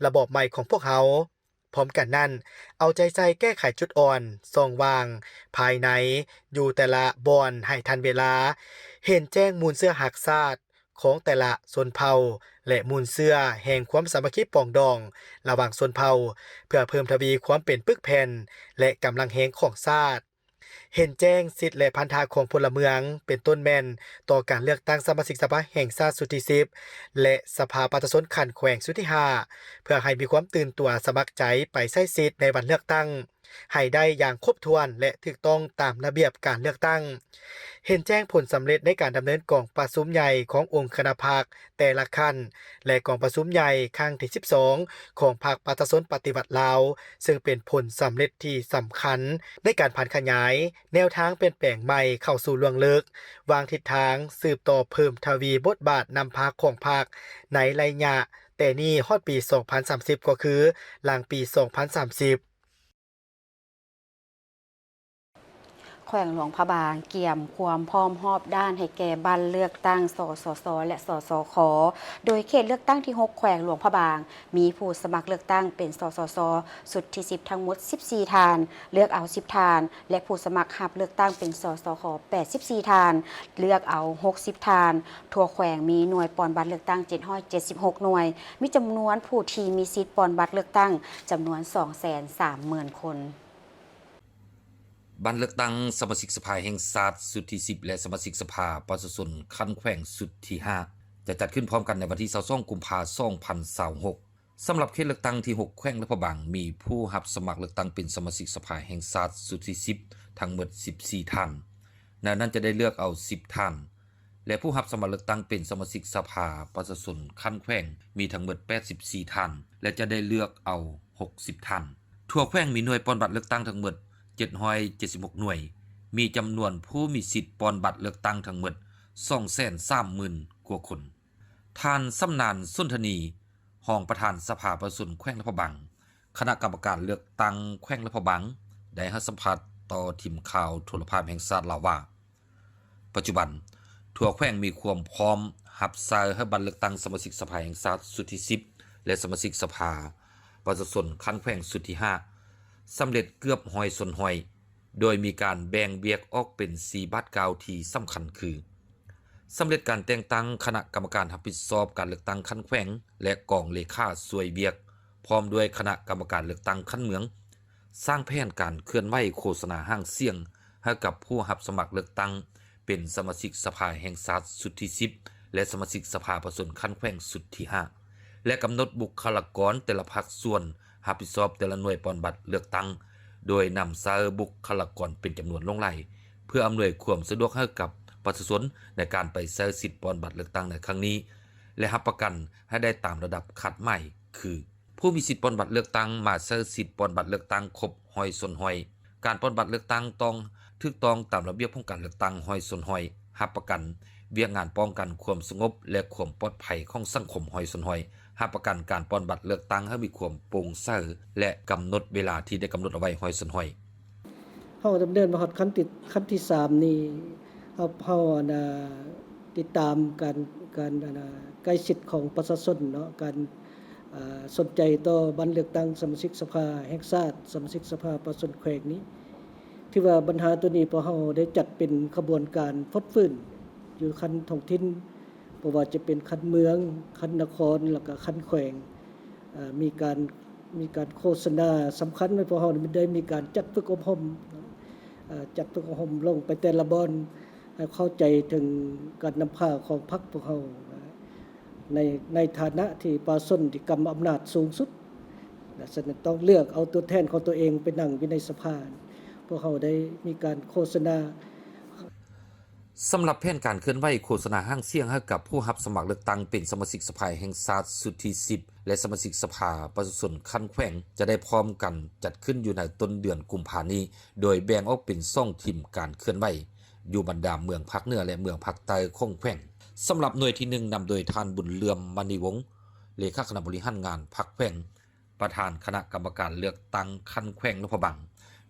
ระบอบใหม่ของพวกเขาพร้อมกันนั้นเอาใจใส่แก้ไขจุดอ่อนส่องวางภายในอยู่แต่ละบอนให้ทันเวลาเห็นแจ้งมูลเสื้อหักซาดของแต่ละชนเผ่าและมูลเสื้อแห่งความสามัคคีปองดองระหว่างชนเผ่าเพื่อเพิ่มทวีความเป็นปึกแผ่นและกำลังแห่งของชาติเห็นแจ้งสิทธิและพันธะของพลเมืองเป็นต้นแม่นต่อการเลือกตั้งสมาชิกสภาแห่งชาติสุดที่ 10และสภาประชาชนขันแขวงสุดที่ 5เพื่อให้มีความตื่นตัวสมัครใจไปใช้สิทธิ์ในวันเลือกตั้งให้ได้อย่างครบถ้วนและถูกต้องตามระเบียบการเลือกตั้งเห็นแจ้งผลสำเร็จในการดำเนินกองประชุมใหญ่ขององค์คณะพรรคแต่ละขั้นและกองประชุมใหญ่ครั้งที่ 12ของพรรคประชาชนปฏิวัติลาวซึ่งเป็นผลสำเร็จที่สำคัญในการผ่านขยายแนวทางเปลี่ยนแปลงใหม่เข้าสู่ล่วงลึกวางทิศทางสืบต่อเพิ่มทวีบทบาทนำพาของพรรคในระยะแต่นี่ฮอดปี 2030 ก็คือหลังปี 2030แขวงหลวงพระบางเกี่ยมความพร้อมรอบด้านให้แก่บัตรเลือกตั้งสสสและสสคโดยเขตเลือกตั้งที่ 6แขวงหลวงพระบางมีผู้สมัครเลือกตั้งเป็นสสสสุดที่ 10ทั้งหมด14ทานเลือกเอา10ทานและผู้สมัครรับเลือกตั้งเป็นสสค84ทานเลือกเอา60ทานทั่วแขวงมีหน่วยปอนบัตรเลือกตั้ง776หน่วยมีจำนวนผู้ที่มีสิทธิ์ปอนบัตรเลือกตั้งจำนวน 230,000 คน บันเลือกตั้งสมาชิกสภาแห่งชาติสุดที่10และสมาชิกสภาประชาชนคันแขวงสุดที่5จะจัดขึ้นพร้อมกันในวันที่22กุมภาพันธ์2026สำหรับเขตเลือกตั้งที่6แขวงและพะบังมีผู้รับสมัครเลือกตั้งเป็นสมาชิกสภาแห่งชาติสุดที่10ทั้งหมด14ท่านในนั้นจะได้เลือกเอา10ท่านและผู้รับสมัครเลือกตั้งเป็นสมาชิกสภาประชาชนคันแขวงมีทั้งหมด84ท่านและจะได้เลือกเอา60ท่านทั่วแขวงมีหน่วยปอนบัตรเลือกตั้งทั้งหมด776หน่วยมีจำนวนผู้มีสิทธิ์ปอนบัตรเลือกตั้งทั้งหมด 230,000 กว่าคนท่านสำนานสุนทนีรองประธานสภาประชาชนแขวงและพะบังคณะกรรมการเลือกตั้งแขวงและพะบังได้ให้สัมภาษณ์ต่อทีมข่าวโทรภาพแห่งชาติลาวว่าปัจจุบันทั่วแขวงมีความพร้อมรับสายให้บัตรเลือกตั้งสมาชิกสภาแห่งชาติสุดที่10และสมาชิกสภาประชาชนคันแขวงสุดที่5สำเร็จเกือบ100ส่วน100โดยมีการแบ่งเวียกออกเป็น4บัตรกาวที่สำคัญคือสำเร็จการแต่งตั้งคณะกรรมการรับผิดชอบการเลือกตั้งคันแขวงและกองเลขาสวยเวียกพร้อมด้วยคณะกรรมการเลือกตั้งคันเมืองสร้างแผนการเคลื่อนไหวโฆษณาห้างเสียงให้กับผู้รับสมัครเลือกตั้งเป็นสมาชิกสภาแห่งชาติสุดที่10และสมาชิกสภาประชาชนคันแขวงสุดที่5และกำหนดบุคลากรแต่ละภาคส่วนรับผิดชอบแต่ละหน่วยปอนบัตรเลือกตั้งโดยนำเสนอบุคลากรเป็นจำนวนลงไล่เพื่ออำนวยความสะดวกให้กับประชาชนในการไปใช้สิทธิ์ปอนบัตรเลือกตั้งในครั้งนี้และรับประกันให้ได้ตามระดับคัดใหม่คือผู้มีสิทธิ์ปอนบัตรเลือกตั้งมาใช้สิทธิ์ปอนบัตรเลือกตั้งครบ100ส่วน100การปอนบัตรเลือกตั้งต้องถูกต้องตามระเบียบของการเลือกตั้ง100ส่วน100รับประกันเวียกงานป้องกันความสงบและความปลอดภัยของสังคม100ส่วน100รับประกันการปอนบัตรเลือกตั้งให้มีความโปร่งใสและกำหนดเวลาที่ได้กำหนดเอาไว้100ส่วน100เฮาดำเนินมาฮอดขั้นที่3นี่เฮาติดตามการใกล้ชิดของประชาชนเนาะการสนใจต่อบัตรเลือกตั้งสมาชิกสภาแห่งชาติสมาชิกสภาประชาชนแขวงนี้ที่ว่าปัญหาตัวนี้พอเฮาได้จัดเป็นขบวนการฟดฟื้นอยู่คันท้องถิ่นบ่ว่าจะเป็นคันเมืองคันนครแล้วก็คันแขวงมีการโฆษณาสำคัญไว้พอเฮาได้มีการจัดฝึกอบรมจัดฝึกอบรมลงไปแต่ละบ่อนให้เข้าใจถึงการนำพาของพรรคพวกเฮาในฐานะที่ประชาชนที่กำอำนาจสูงสุดฉะนั้นต้องเลือกเอาตัวแทนของตัวเองไปนั่งอยู่ในสภาพวกเขาได้มีการโฆษณาสำหรับแผนการเคลื่อนไหวโฆษณาห้างเสียงให้กับผู้รับสมัครเลือกตั้งเป็นสมาชิกสภาแห่งชาติสุดที่10และสมาชิกสภาประชาชนคันแขวงจะได้พร้อมกันจัดขึ้นอยู่ในต้นเดือนกุมภาพันธ์นี้โดยแบ่งออกเป็น2ทีมการเคลื่อนไหวอยู่บรรดาเมืองภาคเหนือและเมืองภาคใต้ของแขวงสำหรับหน่วยที่1นำโดยท่านบุญเลื่อมมณีวงศ์เลขาคณะบริหารงานพรรคแขวงประธานคณะกรรมการเลือกตั้งคันแขวงนพบัง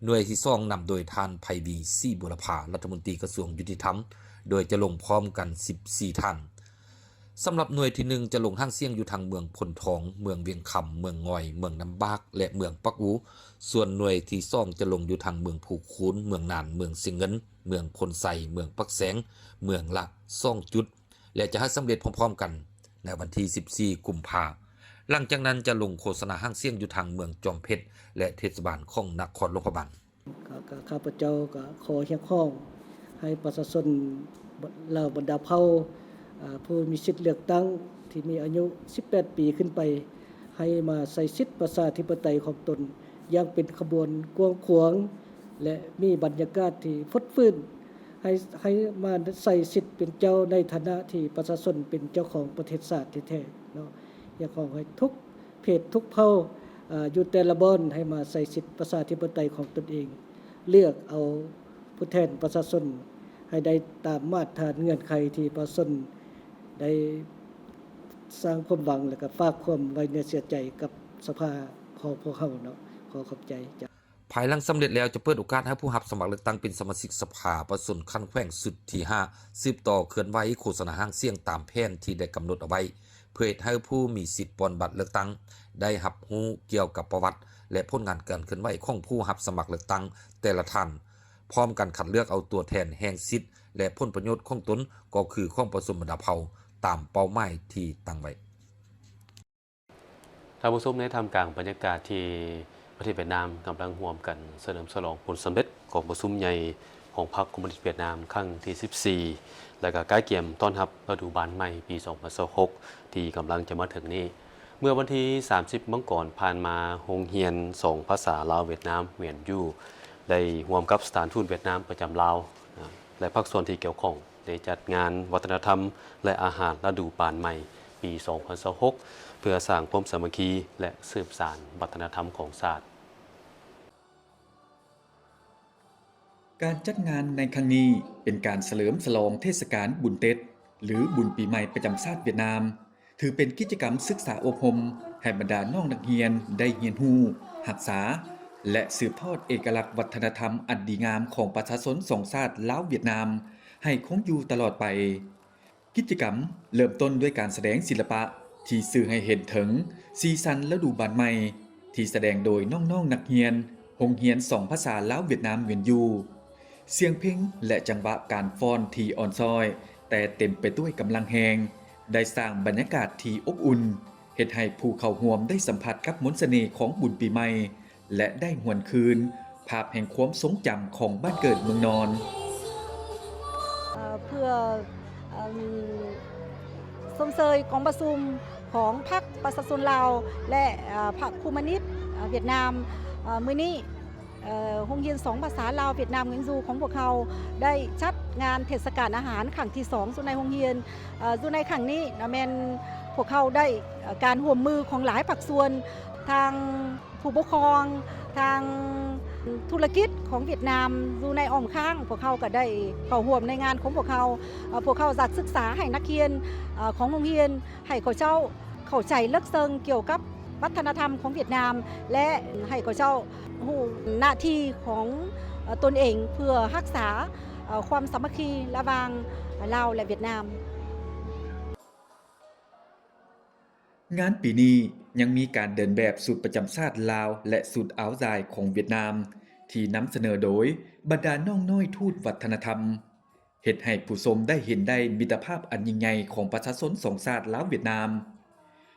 หน่วยที่2นำโดยท่านไพบีซี่บุรพารัฐมนตรีกระทรวงยุติธรรมโดยจะลงพร้อมกัน14ท่านสำหรับหน่วยที่1จะลงห้างเสียงอยู่ทางเมืองพลทองเมืองเวียงคำเมืองงอยเมืองน้ำบากและเมืองปักอูส่วนหน่วยที่2จะลงอยู่ทางเมืองผูกคูนเมืองนานเมืองเสียงเงินเมืองพลไซเมืองปักแสงเมืองละ2จุดและจะให้สำเร็จพร้อมๆกันในวันที่14กุมภาพันธ์หลังจากนั้นจะลงโฆษณาห้างเสียงอยู่ทางเมืองจอมเพชรและเทศบาลของนครหลวงพะบังข้าพเจ้าก็ขอเรียกร้องให้ประชาชนเหล่าบรรดาเผ่าผู้มีสิทธิ์เลือกตั้งที่มีอายุ18ปีขึ้นไปให้มาใช้สิทธิประชาธิปไตยของตนอย่างเป็นขบวนกว้างขวางและมีบรรยากาศที่ฟดฟื้นให้มาใส่สิทธิ์เป็นเจ้าในฐานะที่ประชาชนเป็นเจ้าของประเทศชาติแท้ๆเนาะอยากขอให้ทุกเพศทุกเผ่าอยู่แต่ละบ่อนให้มาใส่สิทธิประชาธิปไตยของตนเองเลือกเอาผู้แทนประชาชนให้ได้ตามมาตรฐานเงื่อนไขที่ประชาชนได้สร้างความหวังและก็ฝากความไว้เนื้อเชื่อใจกับสภาของพวกเฮาเนาะขอขอบใจจ้ะภายหลังสำเร็จแล้วจะเปิดโอกาสให้ผู้รับสมัครเลือกตั้งเป็นสมาชิกสภาประชาชนคันแขวงสุดที่5สืบต่อเคลื่อนไหวโฆษณาห้างเสียงตามแผนที่ได้กำหนดเอาไว้เพื่อให้ผู้มีสิทธิ์ปอนบัตรเลือกตั้งได้รับรู้เกี่ยวกับประวัติและผลงานการเคลื่อนไหวของผู้รับสมัครเลือกตั้งแต่ละท่านพร้อมกันคัดเลือกเอาตัวแทนแห่งสิทธิ์และผลประโยชน์ของตนก็คือของประชาชนบรรดาเผ่าตามเป้าหมายที่ตั้งไว้ท่านผู้ชมได้ทำกลางบรรยากาศที่ประเทศเวียดนามกำลังร่วมกันเฉลิมฉลองผลสำเร็จ กองประชุมใหญ่ของพรรคคอมมิวนิสต์เวียดนามครั้งที่ 14 และก็ใกล้เกี่ยมต้อนรับฤดูบานใหม่ปี 2026 ที่กำลังจะมาถึงนี้ เมื่อวันที่ 30 มังกรผ่านมาโรงเรียน2ภาษาลาวเวียดนามเวียนอยู่ได้ร่วมกับสถานทูตเวียดนามประจำลาวและภาคส่วนที่เกี่ยวข้องได้จัดงานวัฒนธรรมและอาหารฤดูบานใหม่ปี 2026 เพื่อสร้างความสามัคคีและสืบสานวัฒนธรรมของชาติ การจัดงานในครั้งนี้เป็นการเฉลิมฉลองเทศกาลบุญเต็ดหรือบุญปีใหม่ประจำชาติเวียดนาม ถือเป็นกิจกรรมศึกษาอบรมให้บรรดาน้องนักเรียนได้เรียนรู้รักษา และสืบทอดเอกลักษณ์วัฒนธรรมอันดีงามของประชาชนสองชาติลาวเวียดนามให้คงอยู่ตลอดไป กิจกรรมเริ่มต้นด้วยการแสดงศิลปะที่สื่อให้เห็นถึงสีสันฤดูบานใหม่ที่แสดงโดยน้องๆนักเรียนโรงเรียน2ภาษาลาวเวียดนามเวียนอยู่เสียงเพลงและจังหวะการฟ้อนที่อ่อนช้อยแต่เต็มไปด้วยกำลังแรงได้สร้างบรรยากาศที่อบอุ่นเฮ็ดให้ผู้เข้าร่วมได้สัมผัสกับมนต์เสน่ห์ของบุญปีใหม่และได้หวนคืนภาพแห่งความทรงจำของบ้านเกิดเมืองนอน เพื่อส่งเสริมกองประชุมของพรรคประชาชนลาวและพรรคคอมมิวนิสต์เวียดนามมื้อนี้โรงเรียน2ภาษาลาวเวียดนามเงินซูของพวกเขาได้จัดงานเทศกาลอาหารครั้งที่2สู่ในโรงเรียนสู่ในครั้งนี้แม่นพวกเขาได้การร่วมมือของหลายภาคส่วนทางผู้ปกครองทางธุรกิจของเวียดนามอยู่ในอ้อมข้างพวกเขาก็ได้เข้าร่วมในงานของพวกเขาจัดศึกษาให้นักเรียนของโรงเรียนให้เขาเจ้าเข้าใจลึกซึ้งเกี่ยวกับวัฒนธรรมของเวียดนามและให้เขาเจ้ารู้หน้าที่ของตนเองเพื่อรักษาความสามัคคีระหว่างลาวและเวียดนาม งานปีนี้ยังมีการเดินแบบสูตรประจำชาติลาวและสูตรอ่าวไซของเวียดนามที่นำเสนอโดยบรรดาน้องน้อยทูตวัฒนธรรมเฮ็ดให้ผู้ชมได้เห็นได้มิตรภาพอันยิ่งใหญ่ของประชาชนสองชาติลาวเวียดนาม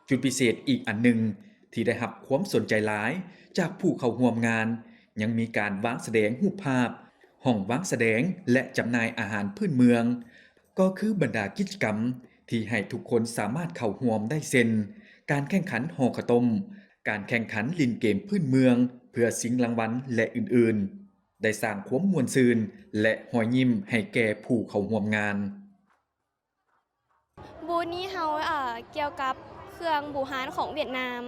จุดพิเศษอีกอันหนึ่งที่ได้รับความสนใจหลายจากผู้เข้าร่วมงานยังมีการวางแสดงรูปภาพห้องวางแสดงและจำหน่ายอาหารพื้นเมืองก็คือบรรดากิจกรรมที่ให้ทุกคนสามารถเข้าร่วมได้เช่นการแข่งขันห่อข้าวต้มการแข่งขันลินเกมพื้นเมืองเพื่อชิงรางวัลและอื่นๆได้สร้างความม่วนซื่นและรอยยิ้มให้แก่ผู้เข้าร่วมงานบูธนี้เขาเกี่ยวกับเครื่องบูฮานของเวียดนาม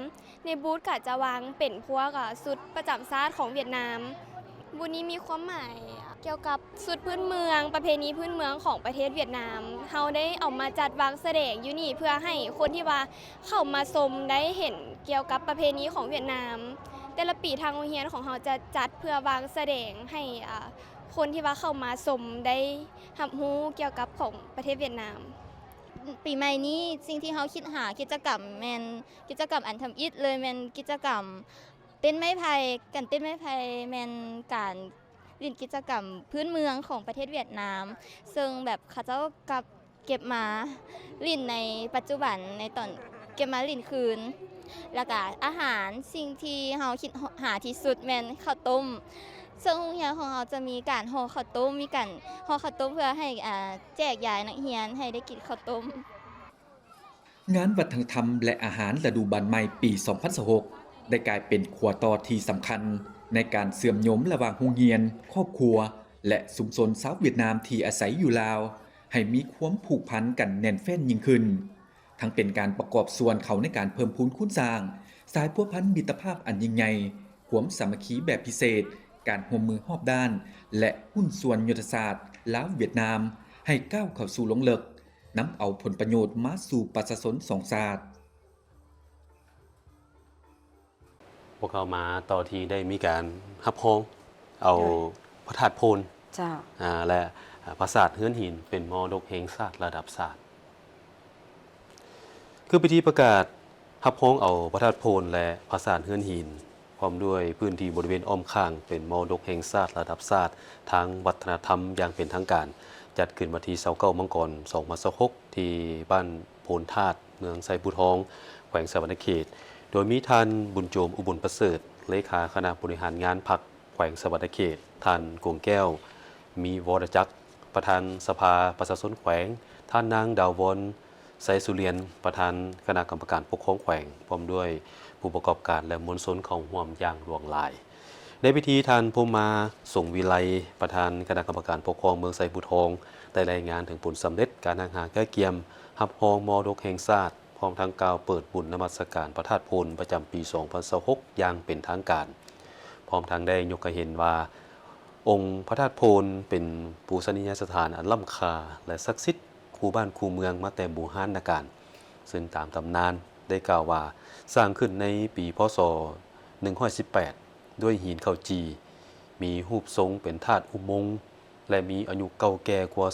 ในบูธก็จะวางเป็นพวกชุดประจำชาติของเวียดนามบูธนี้มีความหมายเกี่ยวกับชุดพื้นเมืองประเพณีพื้นเมืองของประเทศเวียดนามเขาได้เอามาจัดวางแสดงอยู่นี่เพื่อให้คนที่ว่าเข้ามาชมได้เห็นเกี่ยวกับประเพณีของเวียดนามแต่ละปีทางโรงเรียนของเขาจะจัดเพื่อวางแสดงให้คนที่ว่าเข้ามาชมได้รับรู้เกี่ยวกับของประเทศเวียดนามปีใหม่นี้สิ่งที่เขาคิดหากิจกรรมแมนกิจกรรมอันทำอิฐเลยแมนกิจกรรมเต้นไม้ไผ่กันเต้นไม้ไผ่แมนการเล่นกิจกรรมพื้นเมืองของประเทศเวียดนามซึ่งแบบเขาเจ้ากับเก็บมาลิ่นในปัจจุบันในตอนเก็บมาลิ่นคืนแล้วก็อาหารสิ่งที่เขาคิดหาที่สุดแมนข้าวต้มซึ่งโรงเรียนของเราจะมีการห่อข้าวต้มมีการห่อข้าวต้มเพื่อให้แจกจ่ายนักเรียนให้ได้กินข้าวต้มงานวัฒนธรรมและอาหารฤดูบานใหม่ปี 2026 ได้กลายเป็นขัวต่อที่สำคัญในการเสื่อมโยมระหว่างโรงเรียนครอบครัวและชุมชนชาวเวียดนามที่อาศัยอยู่ลาวให้มีความผูกพันกันแน่นแฟ้นยิ่งขึ้นทั้งเป็นการประกอบส่วนเขาในการเพิ่มพูนคุณสร้างสายพัวพันมิตรภาพอันยิ่งใหญ่ความสามัคคีแบบพิเศษการร่วมมือรอบด้านและหุ้นส่วนยุทธศาสตร์ลาวเวียดนามให้ก้าวเข้าสู่ลงเลิกนำเอาผลประโยชน์มาสู่ประชาชนสองชาติพวกเขามาต่อทีได้มีการฮับห้องเอาพระธาตุโพนและปราสาทเฮือนหินเป็นมรดกแห่งชาติระดับชาติคือพิธีประกาศฮับห้องเอาพระธาตุโพนและปราสาทเฮือนหินพร้อมด้วยพื้นที่บริเวณอ้อมข้างเป็นมรดกแห่งชาติระดับชาติทางวัฒนธรรมอย่างเป็นทางการจัดขึ้นวันที่29มังกร2026ที่บ้านโพนธาตุเมืองไซบูทองแขวงสะหวรรณเขตโดยมีท่านบุญโจมอุบลประเสริฐเลขาคณะบริหารงานพรรค แขวงสวรรณเขตท่านกวงแก้วมีวรจักรประธานสภาประชาชนแขวงท่านนางดาววนไซสุเรียนประธานคณะกรรมการปกครองแขวงพร้อมด้วยผู้ประกอบการและมวลชนของร่วมอย่างหลวงหลายในพิธีท่านภูมิมาส่งวิไลประธานคณะกรรมการปกครองเมืองไซบูทองได้รายงานถึงผลสำเร็จการหาแก้เกียมหับฮองมรดกแห่งชาติพร้อมทั้งกล่าวเปิดบุญนมัสการพระธาตุพนประจำปี 2026 อย่างเป็นทางการพร้อมทั้งได้ยกให้เห็นว่าองค์พระธาตุพนเป็นปูชนียสถานอันล้ำค่าและศักดิ์สิทธิ์คู่บ้านคู่เมืองมาแต่โบราณกาลซึ่งตามตำนานได้กล่าวว่าสร้างขึ้นในปีพ.ศ. 118 ด้วยหินข้าวจี มีรูปทรงเป็นธาตุอุโมงค์และมีอายุเก่าแก่กว่า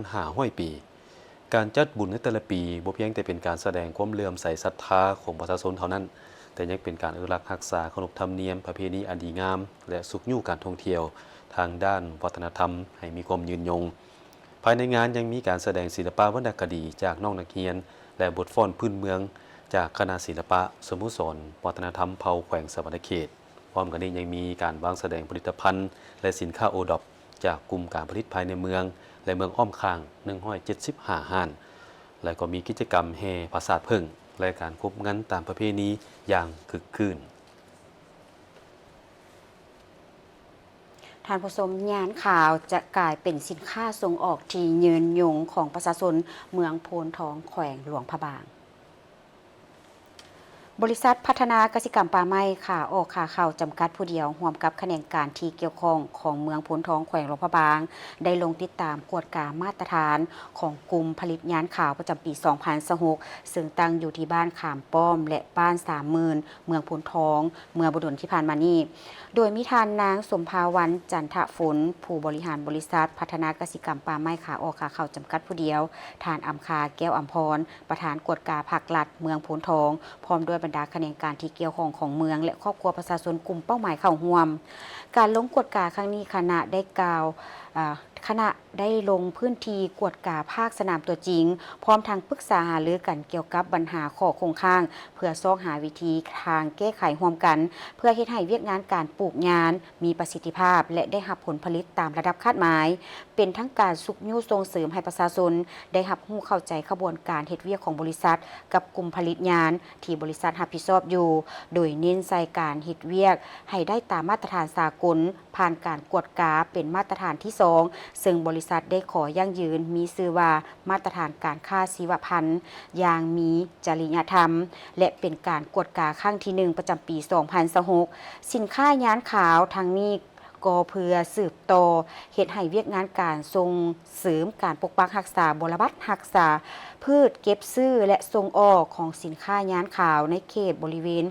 2,500 ปี การจัดบุญในแต่ละปีบ่เพียงแต่เป็นการแสดงความเลื่อมใสศรัทธาของประชาชนเท่านั้นแต่ยังเป็นการอนุรักษ์รักษาขนบธรรมเนียมประเพณีอันดีงามและสุขอยู่การท่องเที่ยวทางด้านวัฒนธรรมให้มีความยืนยงภายในงานยังมีการแสดงศิลปะวรรณคดีจากน้องนักเรียนและบทฟ้อนพื้นเมืองจากคณะศิลปะสโมสรวัฒนธรรมเผ่าแขวงสวรรณเขตพร้อมกันนี้ยังมีการวางแสดงผลิตภัณฑ์และสินค้าโอดอปจากกลุ่มการผลิตภายในเมืองและเมืองอ้อมข้าง175ห้านและก็มีกิจกรรมแห่ปราสาทผึ้งและการคบงั้นตามประเพณีอย่างคึกคืนท่านผู้ชมงานข่าวจะกลายเป็นสินค้าส่งออกที่ยืนยงของประชาชนเมืองโพนทองแขวงหลวงพระบางบริษัทพัฒนากสิกรรมป่าไม้ขาออกขาเข้าจำกัดผู้เดียวร่วมกับแขนงการที่เกี่ยวข้องของเมืองโพนทองแขวงหลวงพระบางได้ลงติดตามกวดกามาตรฐานของกลุ่มผลิตยานข่าวประจำปี 2026ซึ่งตั้งอยู่ที่บ้านขามป้อมและบ้าน30,000เมืองโพนทองเมื่อบุญที่ผ่านมานี้โดยมีทานนางสมภาวันจันทฝนผู้บริหารบริษัทพัฒนากสิกรรมป่าไม้ขาออกขาเข้าจำกัดผู้เดียวทานอำคาแก้วอำพรประธานกวดกาภาครัฐเมืองโพนทองพร้อมด้วยบรรดาแขนงการที่เกี่ยวข้องของเมืองและครอบครัวประชาชนกลุ่มเป้าหมายเข้าร่วมการลงกวดกาครั้งนี้คณะได้กล่าวคณะได้ลงพื้นที่กวดกาภาคสนามตัวจริงพร้อมทางปรึกษาหารือกันเกี่ยวกับปัญหาข้อคงข้างเพื่อซอกหาวิธีทางแก้ไขร่วมกันเพื่อเฮ็ดให้เวียกงานการปลูกยานมีประสิทธิภาพและได้รับผลผลิตตามระดับคาดหมายเป็นทั้งการสุขยุส่งเสริมให้ประชาชนได้รับรู้เข้าใจขบวนการเฮ็ดเวียกของบริษัทกับกลุ่มผลิตยานที่บริษัทรับผิดชอบอยู่โดยเน้นใส่การเฮ็ดเวียกให้ได้ตามมาตรฐานสากลผ่านการกวดกาเป็นมาตรฐานที่2ซึ่งบริษัทได้ขอยั่งยืนมีชื่อว่ามาตรฐานการค้าชีวพันธุ์อย่างมีจริยธรรมและเป็นการกวดกาครั้งที่1ประจำปี 2026สินค้ายานขาวทางนี้ก็เพื่อสืบต่อเฮ็ดให้เวียกงานการส่งเสริมการปกปักรักษาบรบัตรรักษาพืชเก็บซื้อและส่งออกของสินค้ายานขาวในเขตบริเวณ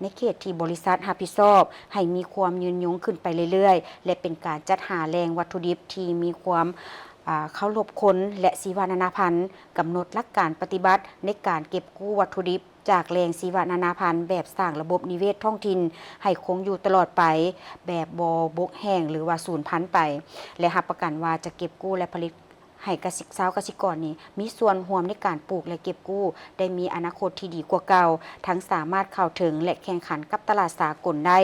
ในเขตที่บริษัทรับผิดชอบให้มีความยืนยงขึ้นไปเรื่อยๆและเป็นการจัดหาแหล่งวัตถุดิบที่มีความเคารพคนและชีวนานาพันธุ์กำหนดหลักการปฏิบัติในการเก็บกู้วัตถุดิบจากแหล่งชีวนานาพันธุ์แบบสร้างระบบนิเวศท้องถิ่นให้คงอยู่ตลอดไปแบบบ่บกแห้งหรือว่าสูญพันธุ์ไปและรับประกันว่าจะเก็บกู้และผลิตให้เกษตรกรนี้มีส่วนร่วมในการปลูกและเก็บกู้ได้มีอนาคตที่ดีกว่าเก่าทั้งสามารถเข้าถึงและแข่งขันกับตลาดสากลได้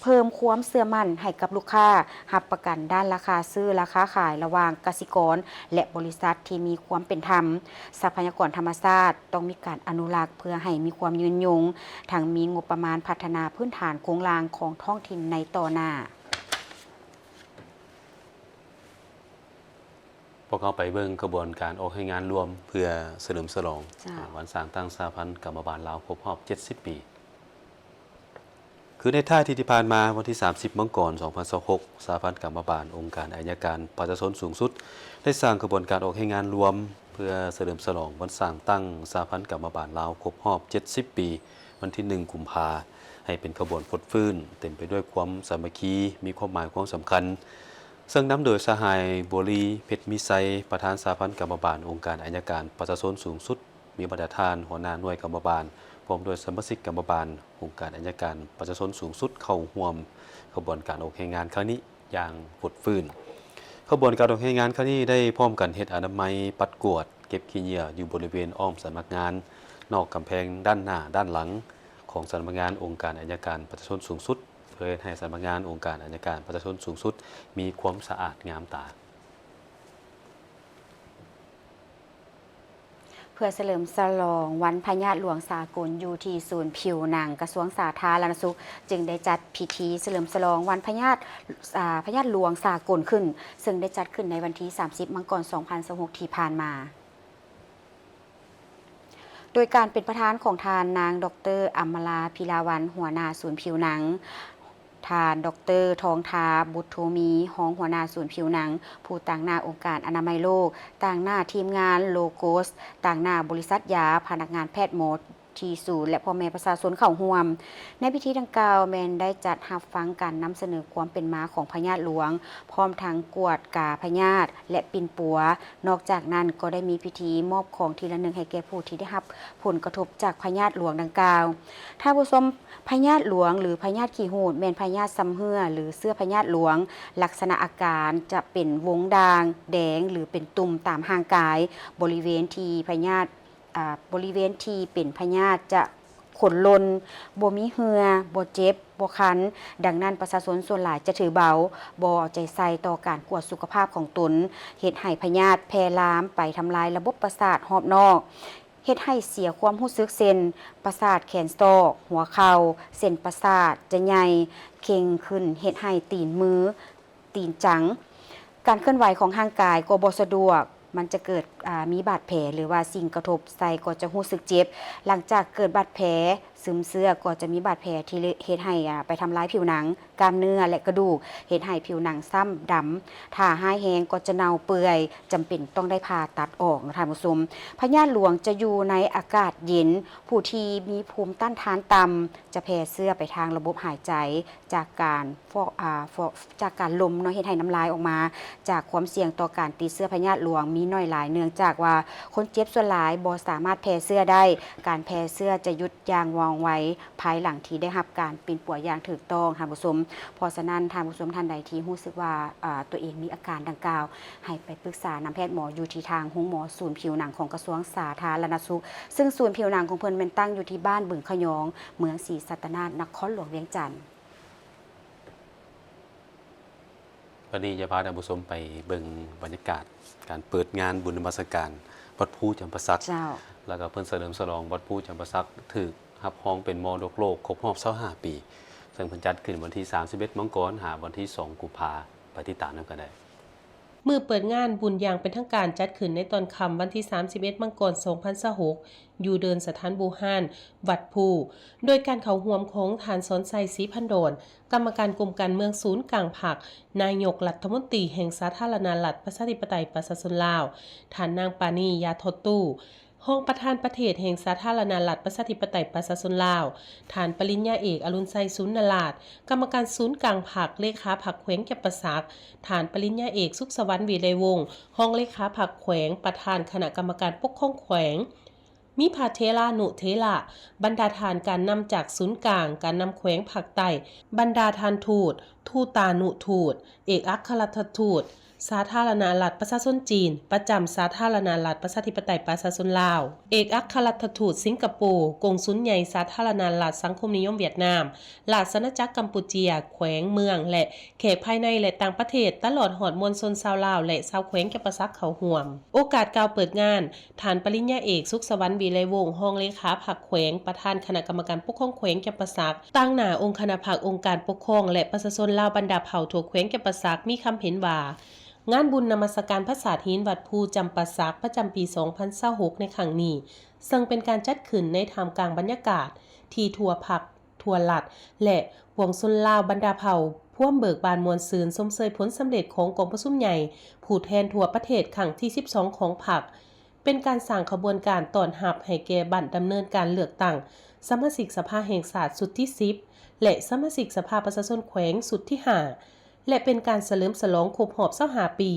เพิ่มความเชื่อมั่นให้กับลูกค้ารับประกันด้านราคาซื้อราคาขายระหว่างเกษตรกรและบริษัทที่มีความเป็นธรรมทรัพยากรธรรมชาติต้องมีการอนุรักษ์เพื่อให้มีความยืนยงทั้งมีงบประมาณพัฒนาพื้นฐานโครงสร้างของท้องถิ่นในต่อหน้าพวกเขาไปเบิ่งกระบวนการออกให้งานรวมเพื่อเฉลิมฉลองวันสร้างตั้งสหพันธ์กรรมบาลลาวครบรอบ70 ปีคือในท่าที่ผ่านมาวันที่30 มังกร 2026สหพันธ์กรรมบาลองค์การอัยการประชาชนสูงสุดได้สร้างกระบวนการออกให้งานรวมเพื่อเฉลิมฉลองวันสร้างตั้งสหพันธ์กรรมบาลลาวครบรอบ70 ปีวันที่1 กุมภาพันธ์ให้เป็นขบวนพดฟื้นเต็มไปด้วยความสามัคคีมีความหมายความสำคัญซึ่งนำโดยสหายบัวลีเพชรมิไซประธานสหพันธ์กรรมบาลองค์การอัยการประชาชนสูงสุดมีมาตรฐานหัวหน้าหน่วยกรรมบาลพร้อมด้วยสมาชิกกรรมบาลองค์การอัยการประชาชนสูงสุดเข้าร่วมขบวนการออกให้งานครั้งนี้อย่างพดฟื้นขบวนการออกให้งานครั้งนี้ได้พร้อมกันเฮ็ดอนามัยปัดกวาดเก็บขี้เหงื่ออยู่บริเวณอ้อมสำนักงานนอกกำแพงด้านหน้าด้านหลังของสำนักงานองค์การอัยการประชาชนสูงสุด เพื่อให้สำนักงานองค์การอัยการประชาชนสูงสุดมีความสะอาดงามตาเพื่อเฉลิมฉลองวันพญาติหลวงสากลอยู่ที่ศูนย์ผิวหนังกระทรวงสาธารณสุขจึงได้จัดพิธีเฉลิมฉลองวันพญาติหลวงสากลขึ้นซึ่งได้จัดขึ้นในวันที่ 30 มังกร 2026 ที่ผ่านมาโดยการเป็นประธานของทานนางดร.อมราพิลาวันหัวหน้าศูนย์ผิวหนังทานดร.ทองทาบุตรโทมีห้องหัวหน้าศูนย์ผิวหนังผู้ต่างหน้าองค์การอนามัยโลกต่างหน้าทีมงานโลโกสต่างหน้าบริษัทยาพนักงานแพทย์หมอที่ศูนย์และพ่อแม่ประชาชนเข้าร่วมในพิธีดังกล่าวแมนได้จัดรับฟังการนำเสนอความเป็นมาของพญาติหลวงพร้อมทั้งกวดกาพญาติและปิ่นปัวนอกจากนั้นก็ได้มีพิธีมอบของทีละหนึ่งให้แก่ผู้ที่ได้รับผลกระทบจากพญาติหลวงดังกล่าวถ้าผู้ชมพญาติหลวงหรือพญาติขี้หูดแมนพญาติซ้ำเหือหรือเสื้อพญาติหลวงลักษณะอาการจะเป็นวงด่างแดงหรือเป็นตุ่มตามห่างกายบริเวณที่เป็นพญาติจะขนลนบ่มีเหือบ่เจ็บบ่คันดังนั้นประชาชนส่วนหลายจะถือเบาบ่เอาใจใส่ต่อการกวดสุขภาพของตนเฮ็ดให้พญาติแพร่ลามไปทำลายระบบประสาทรอบนอกเฮ็ดให้เสียความรู้สึกเส้นประสาทแขนศอกหัวเข่าเส้นประสาทจะใหญ่เข่งขึ้นเฮ็ดให้ตีนมือตีนจังการเคลื่อนไหวของร่างกายก็บ่สะดวกมันจะเกิดมีบาดแผลหรือว่าสิ่งกระทบใส่ก็จะรู้สึกเจ็บหลังจากเกิดบาดแผลซึมเสื้อก็จะมีบาดแผลที่เฮ็ดให้ไปทำลายผิวหนังกล้ามเนื้อและกระดูกเฮ็ดให้ผิวหนังซ้ำดำถ้าหายแห้งก็จะเน่าเปื่อยจำเป็นต้องได้ผ่าตัดออกท่านผู้ชมพญาติหลวงจะอยู่ในอากาศเย็นผู้ที่มีภูมิต้านทานต่ำจะแผ่เสื้อไปทางระบบหายใจจากการลมเนาะเฮ็ดให้น้ำลายออกมาจากความเสี่ยงต่อการติดเสื้อพญาติหลวงมีน้อยหลายเนื่องจากว่าคนเจ็บส่วนหลายบ่สามารถแผ่เสื้อได้การแผ่เสื้อจะหยุดอย่างว่องไวภายหลังที่ได้รับการปิ่นปัวอย่างถูกต้องท่านผู้ชมเพราะฉะนั้นท่านผู้ชมท่านใดที่รู้สึกว่าตัวเองมีอาการดังกล่าวให้ไปปรึกษานำแพทย์หมออยู่ที่ทางห้องหมอศูนย์ผิวหนังของกระทรวงสาธารณสุขซึ่งศูนย์ผิวหนังของเพิ่นเป็นตั้งอยู่ที่บ้านบึงขยองเมืองศรีสัตนาถนครหลวงเวียงจันทน์วันนี้จะพาท่านผู้ชมไปเบิ่งบรรยากาศการเปิดงานบุญนมัสการวัดภูจำปาสักแล้วก็เพิ่นเฉลิมฉลองวัดภูจำปาสักถือรับรองเป็นมรดกโลกครบรอบ25 ปีซึ่งเพิ่นจัดขึ้นวันที่ 31 มังกรหาวันที่ 2 กุมภาพันธ์ไปติดตามกันได้มือเปิดงานบุญอย่างเป็นทางการจัดขึ้นในตอนค่ำวันที่ 31 มังกร 2026อยู่เดินสถานบูฮานวัดภูโดยการเข้าร่วมของฐานสอนไซศรีพันโดนกรรมการกรมการเมืองศูนย์กลางภาคนายกรัฐมนตรีแห่งสาธารณรัฐประชาธิปไตยประชาชนลาวฐานนางปานียาทดตู้ห้องประธานประเทศแห่งสาธารณรัฐประชาธิปไตยประชาชนลาวฐานปริญญาเอกอรุณไซสุนนราชกรรมการศูนย์กลางภาคเลขาพรรคแขวงแก่นประสักฐานปริญญาเอกสุขสวรรค์วีไลวงศ์ห้องเลขาพรรคแขวงประธานคณะกรรมการปกครองแขวงมีพาเทลานุเทละบรรดาทานการนำจากศูนย์กลางการนำแขวงภาคใต้บรรดาทานทูตทูตานุทูตเอกอัครราชทูตสาธารณรัฐประชาชนจีนประจำสาธารณรัฐประชาธิปไตยประชาชนลาวเอกอัครราชทูตสิงคโปร์กงสุลใหญ่สาธารณรัฐสังคมนิยมเวียดนามราชอาณาจักรกัมพูเชียแขวงเมืองและแขกภายในและต่างประเทศตลอดหอดมวลชนชาวลาวและชาวแขวงแก่นประสักเขาห่วมโอกาสกล่าวเปิดงานฐานปริญญาเอกสุขสวรรค์วีไลวงศ์ห้องเลขาพรรคแขวงประธานคณะกรรมการปกครองแขวงแก่นประสักตั้งหน้าองค์คณะพรรคองค์การปกครองและประชาชนลาวบรรดาเผ่าทั่วแขวงแก่นประสักมีคำเห็นว่างานบุญนมัสการพระศาสตร์หินวัดภูจำปาสักประจำปี 2026 ในครั้งนี้ซึ่งเป็นการจัดขึ้นในท่ามกลางบรรยากาศที่ทั่วภาคทั่วรัฐและปวงชนลาวบรรดาเผ่าพ่วมเบิกบานมวลซืนสมเสยผลสำเร็จของกองประชุมใหญ่ผู้แทนทั่วประเทศครั้งที่ 12 ของพรรคเป็นการสร้างขบวนการต้อนรับให้แก่บั้นดำเนินการเลือกตั้งสมาชิกสภาแห่งชาติสุดที่ 10 และสมาชิกสภาประชาชนแขวงสุดที่ 5และเป็นการเฉลิมฉลองครบรอบ25 ปี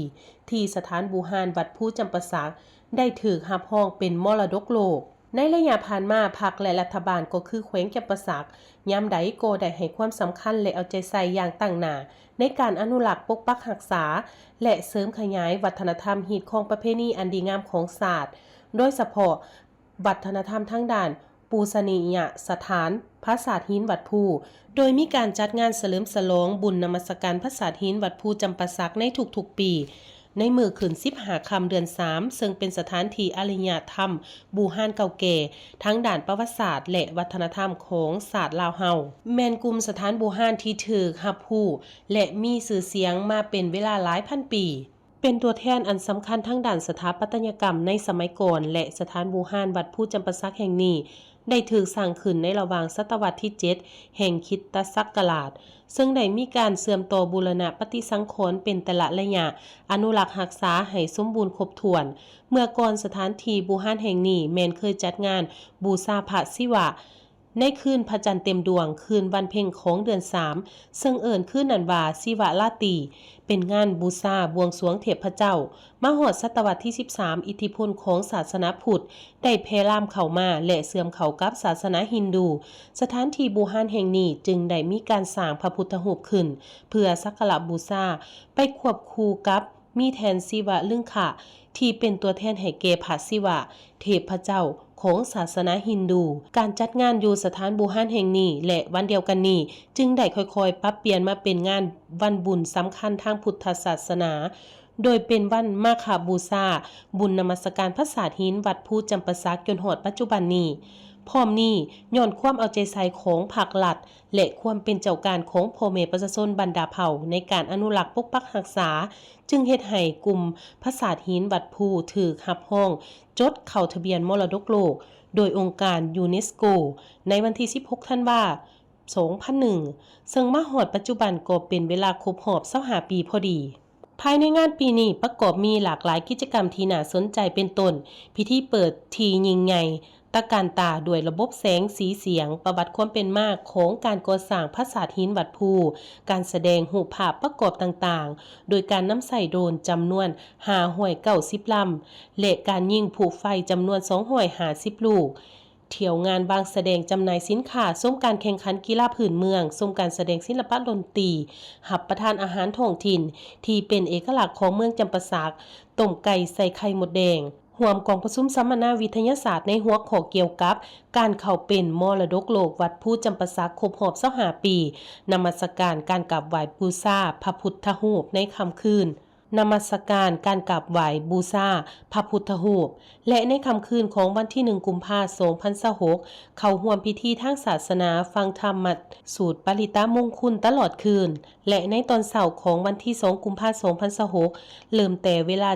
ที่สถานบูฮานวัดภูจำปาสักได้ถูกรับรองเป็นมรดกโลกในระยะผ่านมาพรรคและรัฐบาลก็คือแขวงแก่นประสักยามใดก็ได้ให้ความสำคัญและเอาใจใส่อย่างตั้งหน้าในการอนุรักษ์ปกปักรักษาและเสริมขยายวัฒนธรรมฮีตของประเพณีอันดีงามของศาสตร์โดยเฉพาะวัฒนธรรมทางด้าน ปูสนียสถานพระศาสตร์หินวัดภูโดยมีการจัดงานเฉลิมฉลองบุญนมัสการพระศาสตร์หินวัดภูจำปาสักในทุกๆปีในมื้อขึ้น15 ค่ำเดือน 3ซึ่งเป็นสถานที่อริยธรรมบูฮานเก่าแก่ทั้งด้านประวัติศาสตร์และวัฒนธรรมของศาสตร์ลาวเฮาแม่นกลุ่มสถานบูฮานที่ถูกรับรู้และมีชื่อเสียงมาเป็นเวลาหลายพันปีเป็นตัวแทนอันสำคัญทั้งด้านสถาปัตยกรรมในสมัยก่อนและสถานบูฮานวัดภูจำปาสักแห่งนี้ได้ถูกสร้างขึ้นในระหว่างศตวรรษที่ 7 แห่งคริสตศักราชซึ่งได้มีการเสื่อมต่อบูรณะปฏิสังขรณ์เป็นแต่ละระยะอนุรักษ์รักษาให้สมบูรณ์ครบถ้วนเมื่อก่อนสถานที่บูฮานแห่งนี้แม้นเคยจัดงานบูชาพระศิวะในคืนพระจันทร์เต็มดวงคืนวันเพ็ญของเดือน 3ซึ่งเอิ้นคืนนั้นว่าศิวะราตรีเป็นงานบูชาบวงสรวงเทพเจ้ามาฮอดศตวรรษที่ 13อิทธิพลของศาสนาพุทธได้แพร่ล่ามเข้ามาและเสื่อมเข้ากับศาสนาฮินดูสถานที่บูฮานแห่งนี้จึงได้มีการสร้างพระพุทธรูปขึ้นเพื่อสักการะบูชาไปควบคู่กับมีแทนศิวะลึงคะที่เป็นตัวแทนให้แก่พระศิวะเทพเจ้าของศาสนาฮินดูการจัดงานอยู่สถานบูฮานแห่งนี้และวันเดียวกันนี้จึงได้ค่อยๆปรับเปลี่ยนมาเป็นงานวันบุญสำคัญทางพุทธศาสนาโดยเป็นวันมาฆบูชาบุญนมัสการพระศาสตร์หินวัดภูจำปาสักจนฮอดปัจจุบันนี้พร้อมนี้ย้อนความเอาใจใส่ของภาครัฐและความเป็นเจ้าการของพ่อแม่ประชาชนบรรดาเผ่าในการอนุรักษ์ปกปักรักษาจึงเฮ็ดให้กลุ่มพระศาสตร์หินวัดภูถูกรับรองจดเข้าทะเบียนมรดกโลกโดยองค์การยูเนสโกในวันที่ 16 ธันวาคม 2001 ซึ่งมาฮอดปัจจุบันก็เป็นเวลาครบรอบ25 ปีพอดีภายในงานปีนี้ประกอบมีหลากหลายกิจกรรมที่น่าสนใจเป็นต้นพิธีเปิดที่ยิ่งใหญ่ตระการตาด้วยระบบแสงสีเสียงประวัติความเป็นมาของการก่อสร้างพระศาสตร์หินวัดภูการแสดงรูปภาพประกอบต่างๆโดยการนำใส่โดรนจำนวน590 ลำและการยิงผูกไฟจำนวน250 ลูกเที่ยวงานบางแสดงจำหน่ายสินค้าส้มการแข่งขันกีฬาพื้นเมืองส้มการแสดงศิลปะดนตรีหับประทานอาหารท้องถิ่นที่เป็นเอกลักษณ์ของเมืองจำปาสักต้มไก่ใส่ไข่มดแดงร่วมกองประชุมสัมมนาวิทยาศาสตร์ในหัวข้อเกี่ยวกับการเข้าเป็นมรดกโลกวัดภูจำปาสักครบรอบ25 ปีนมัสการการกราบไหว้บูชาพระพุทธรูปในค่ำคืนนมัสการการกราบไหว้บูชาพระพุทธรูปและในค่ำคืนของวันที่ 1 กุมภาพันธ์ 2026เข้าร่วมพิธีทางศาสนาฟังธรรมสูตรปริตามงคลตลอดคืนและในตอนเช้าของวันที่ 2 กุมภาพันธ์ 2026เริ่มแต่เวลา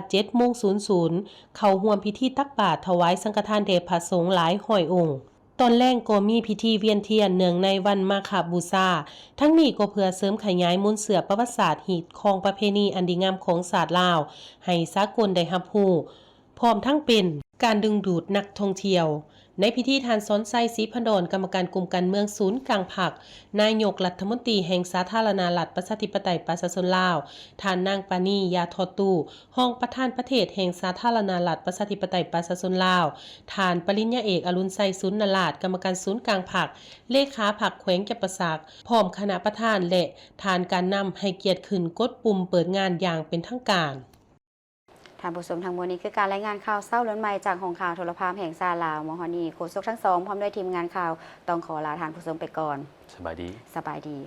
7:00 เข้าร่วมพิธีตักบาตรถวายสังฆทานแด่พระสงฆ์หลายร้อยองค์ตอนแรกก็มีพิธีเวียนเทียนเนื่องในวันมาฆบูชาทั้งนี้ก็เพื่อเสริมขยายมูลเสือประวัติศาสตร์หีดของประเพณีอันดีงามของศาสตร์ลาวให้สากลได้รับรู้พร้อมทั้งเป็นการดึงดูดนักท่องเที่ยวในพิธีทานซ้อนไซศรีพันดรกรรมการกลุ่มการเมืองศูนย์กลางภาคนายกรัฐมนตรีแห่งสาธารณรัฐประชาธิปไตยประชาชนลาวท่านนางปานียาทอตูรองประธานประเทศแห่งสาธารณรัฐประชาธิปไตยประชาชนลาวท่านปริญญาเอกอรุณไซสุนนราชกรรมการศูนย์กลางภาคเลขาภาคแขวงจำปาสักพร้อมคณะประธานและท่านการนำให้เกียรติขึ้นกดปุ่มเปิดงานอย่างเป็นทางการท่านผู้ชมทางมวลนี้คือการรายงานข่าวเศร้าล้วนใหม่จากห้องข่าวโทรภาพแห่งซาลาวมอฮอนีโฆษกทั้งสองพร้อมด้วยทีมงานข่าวต้องขอลาท่านผู้ชมไปก่อนสบายดี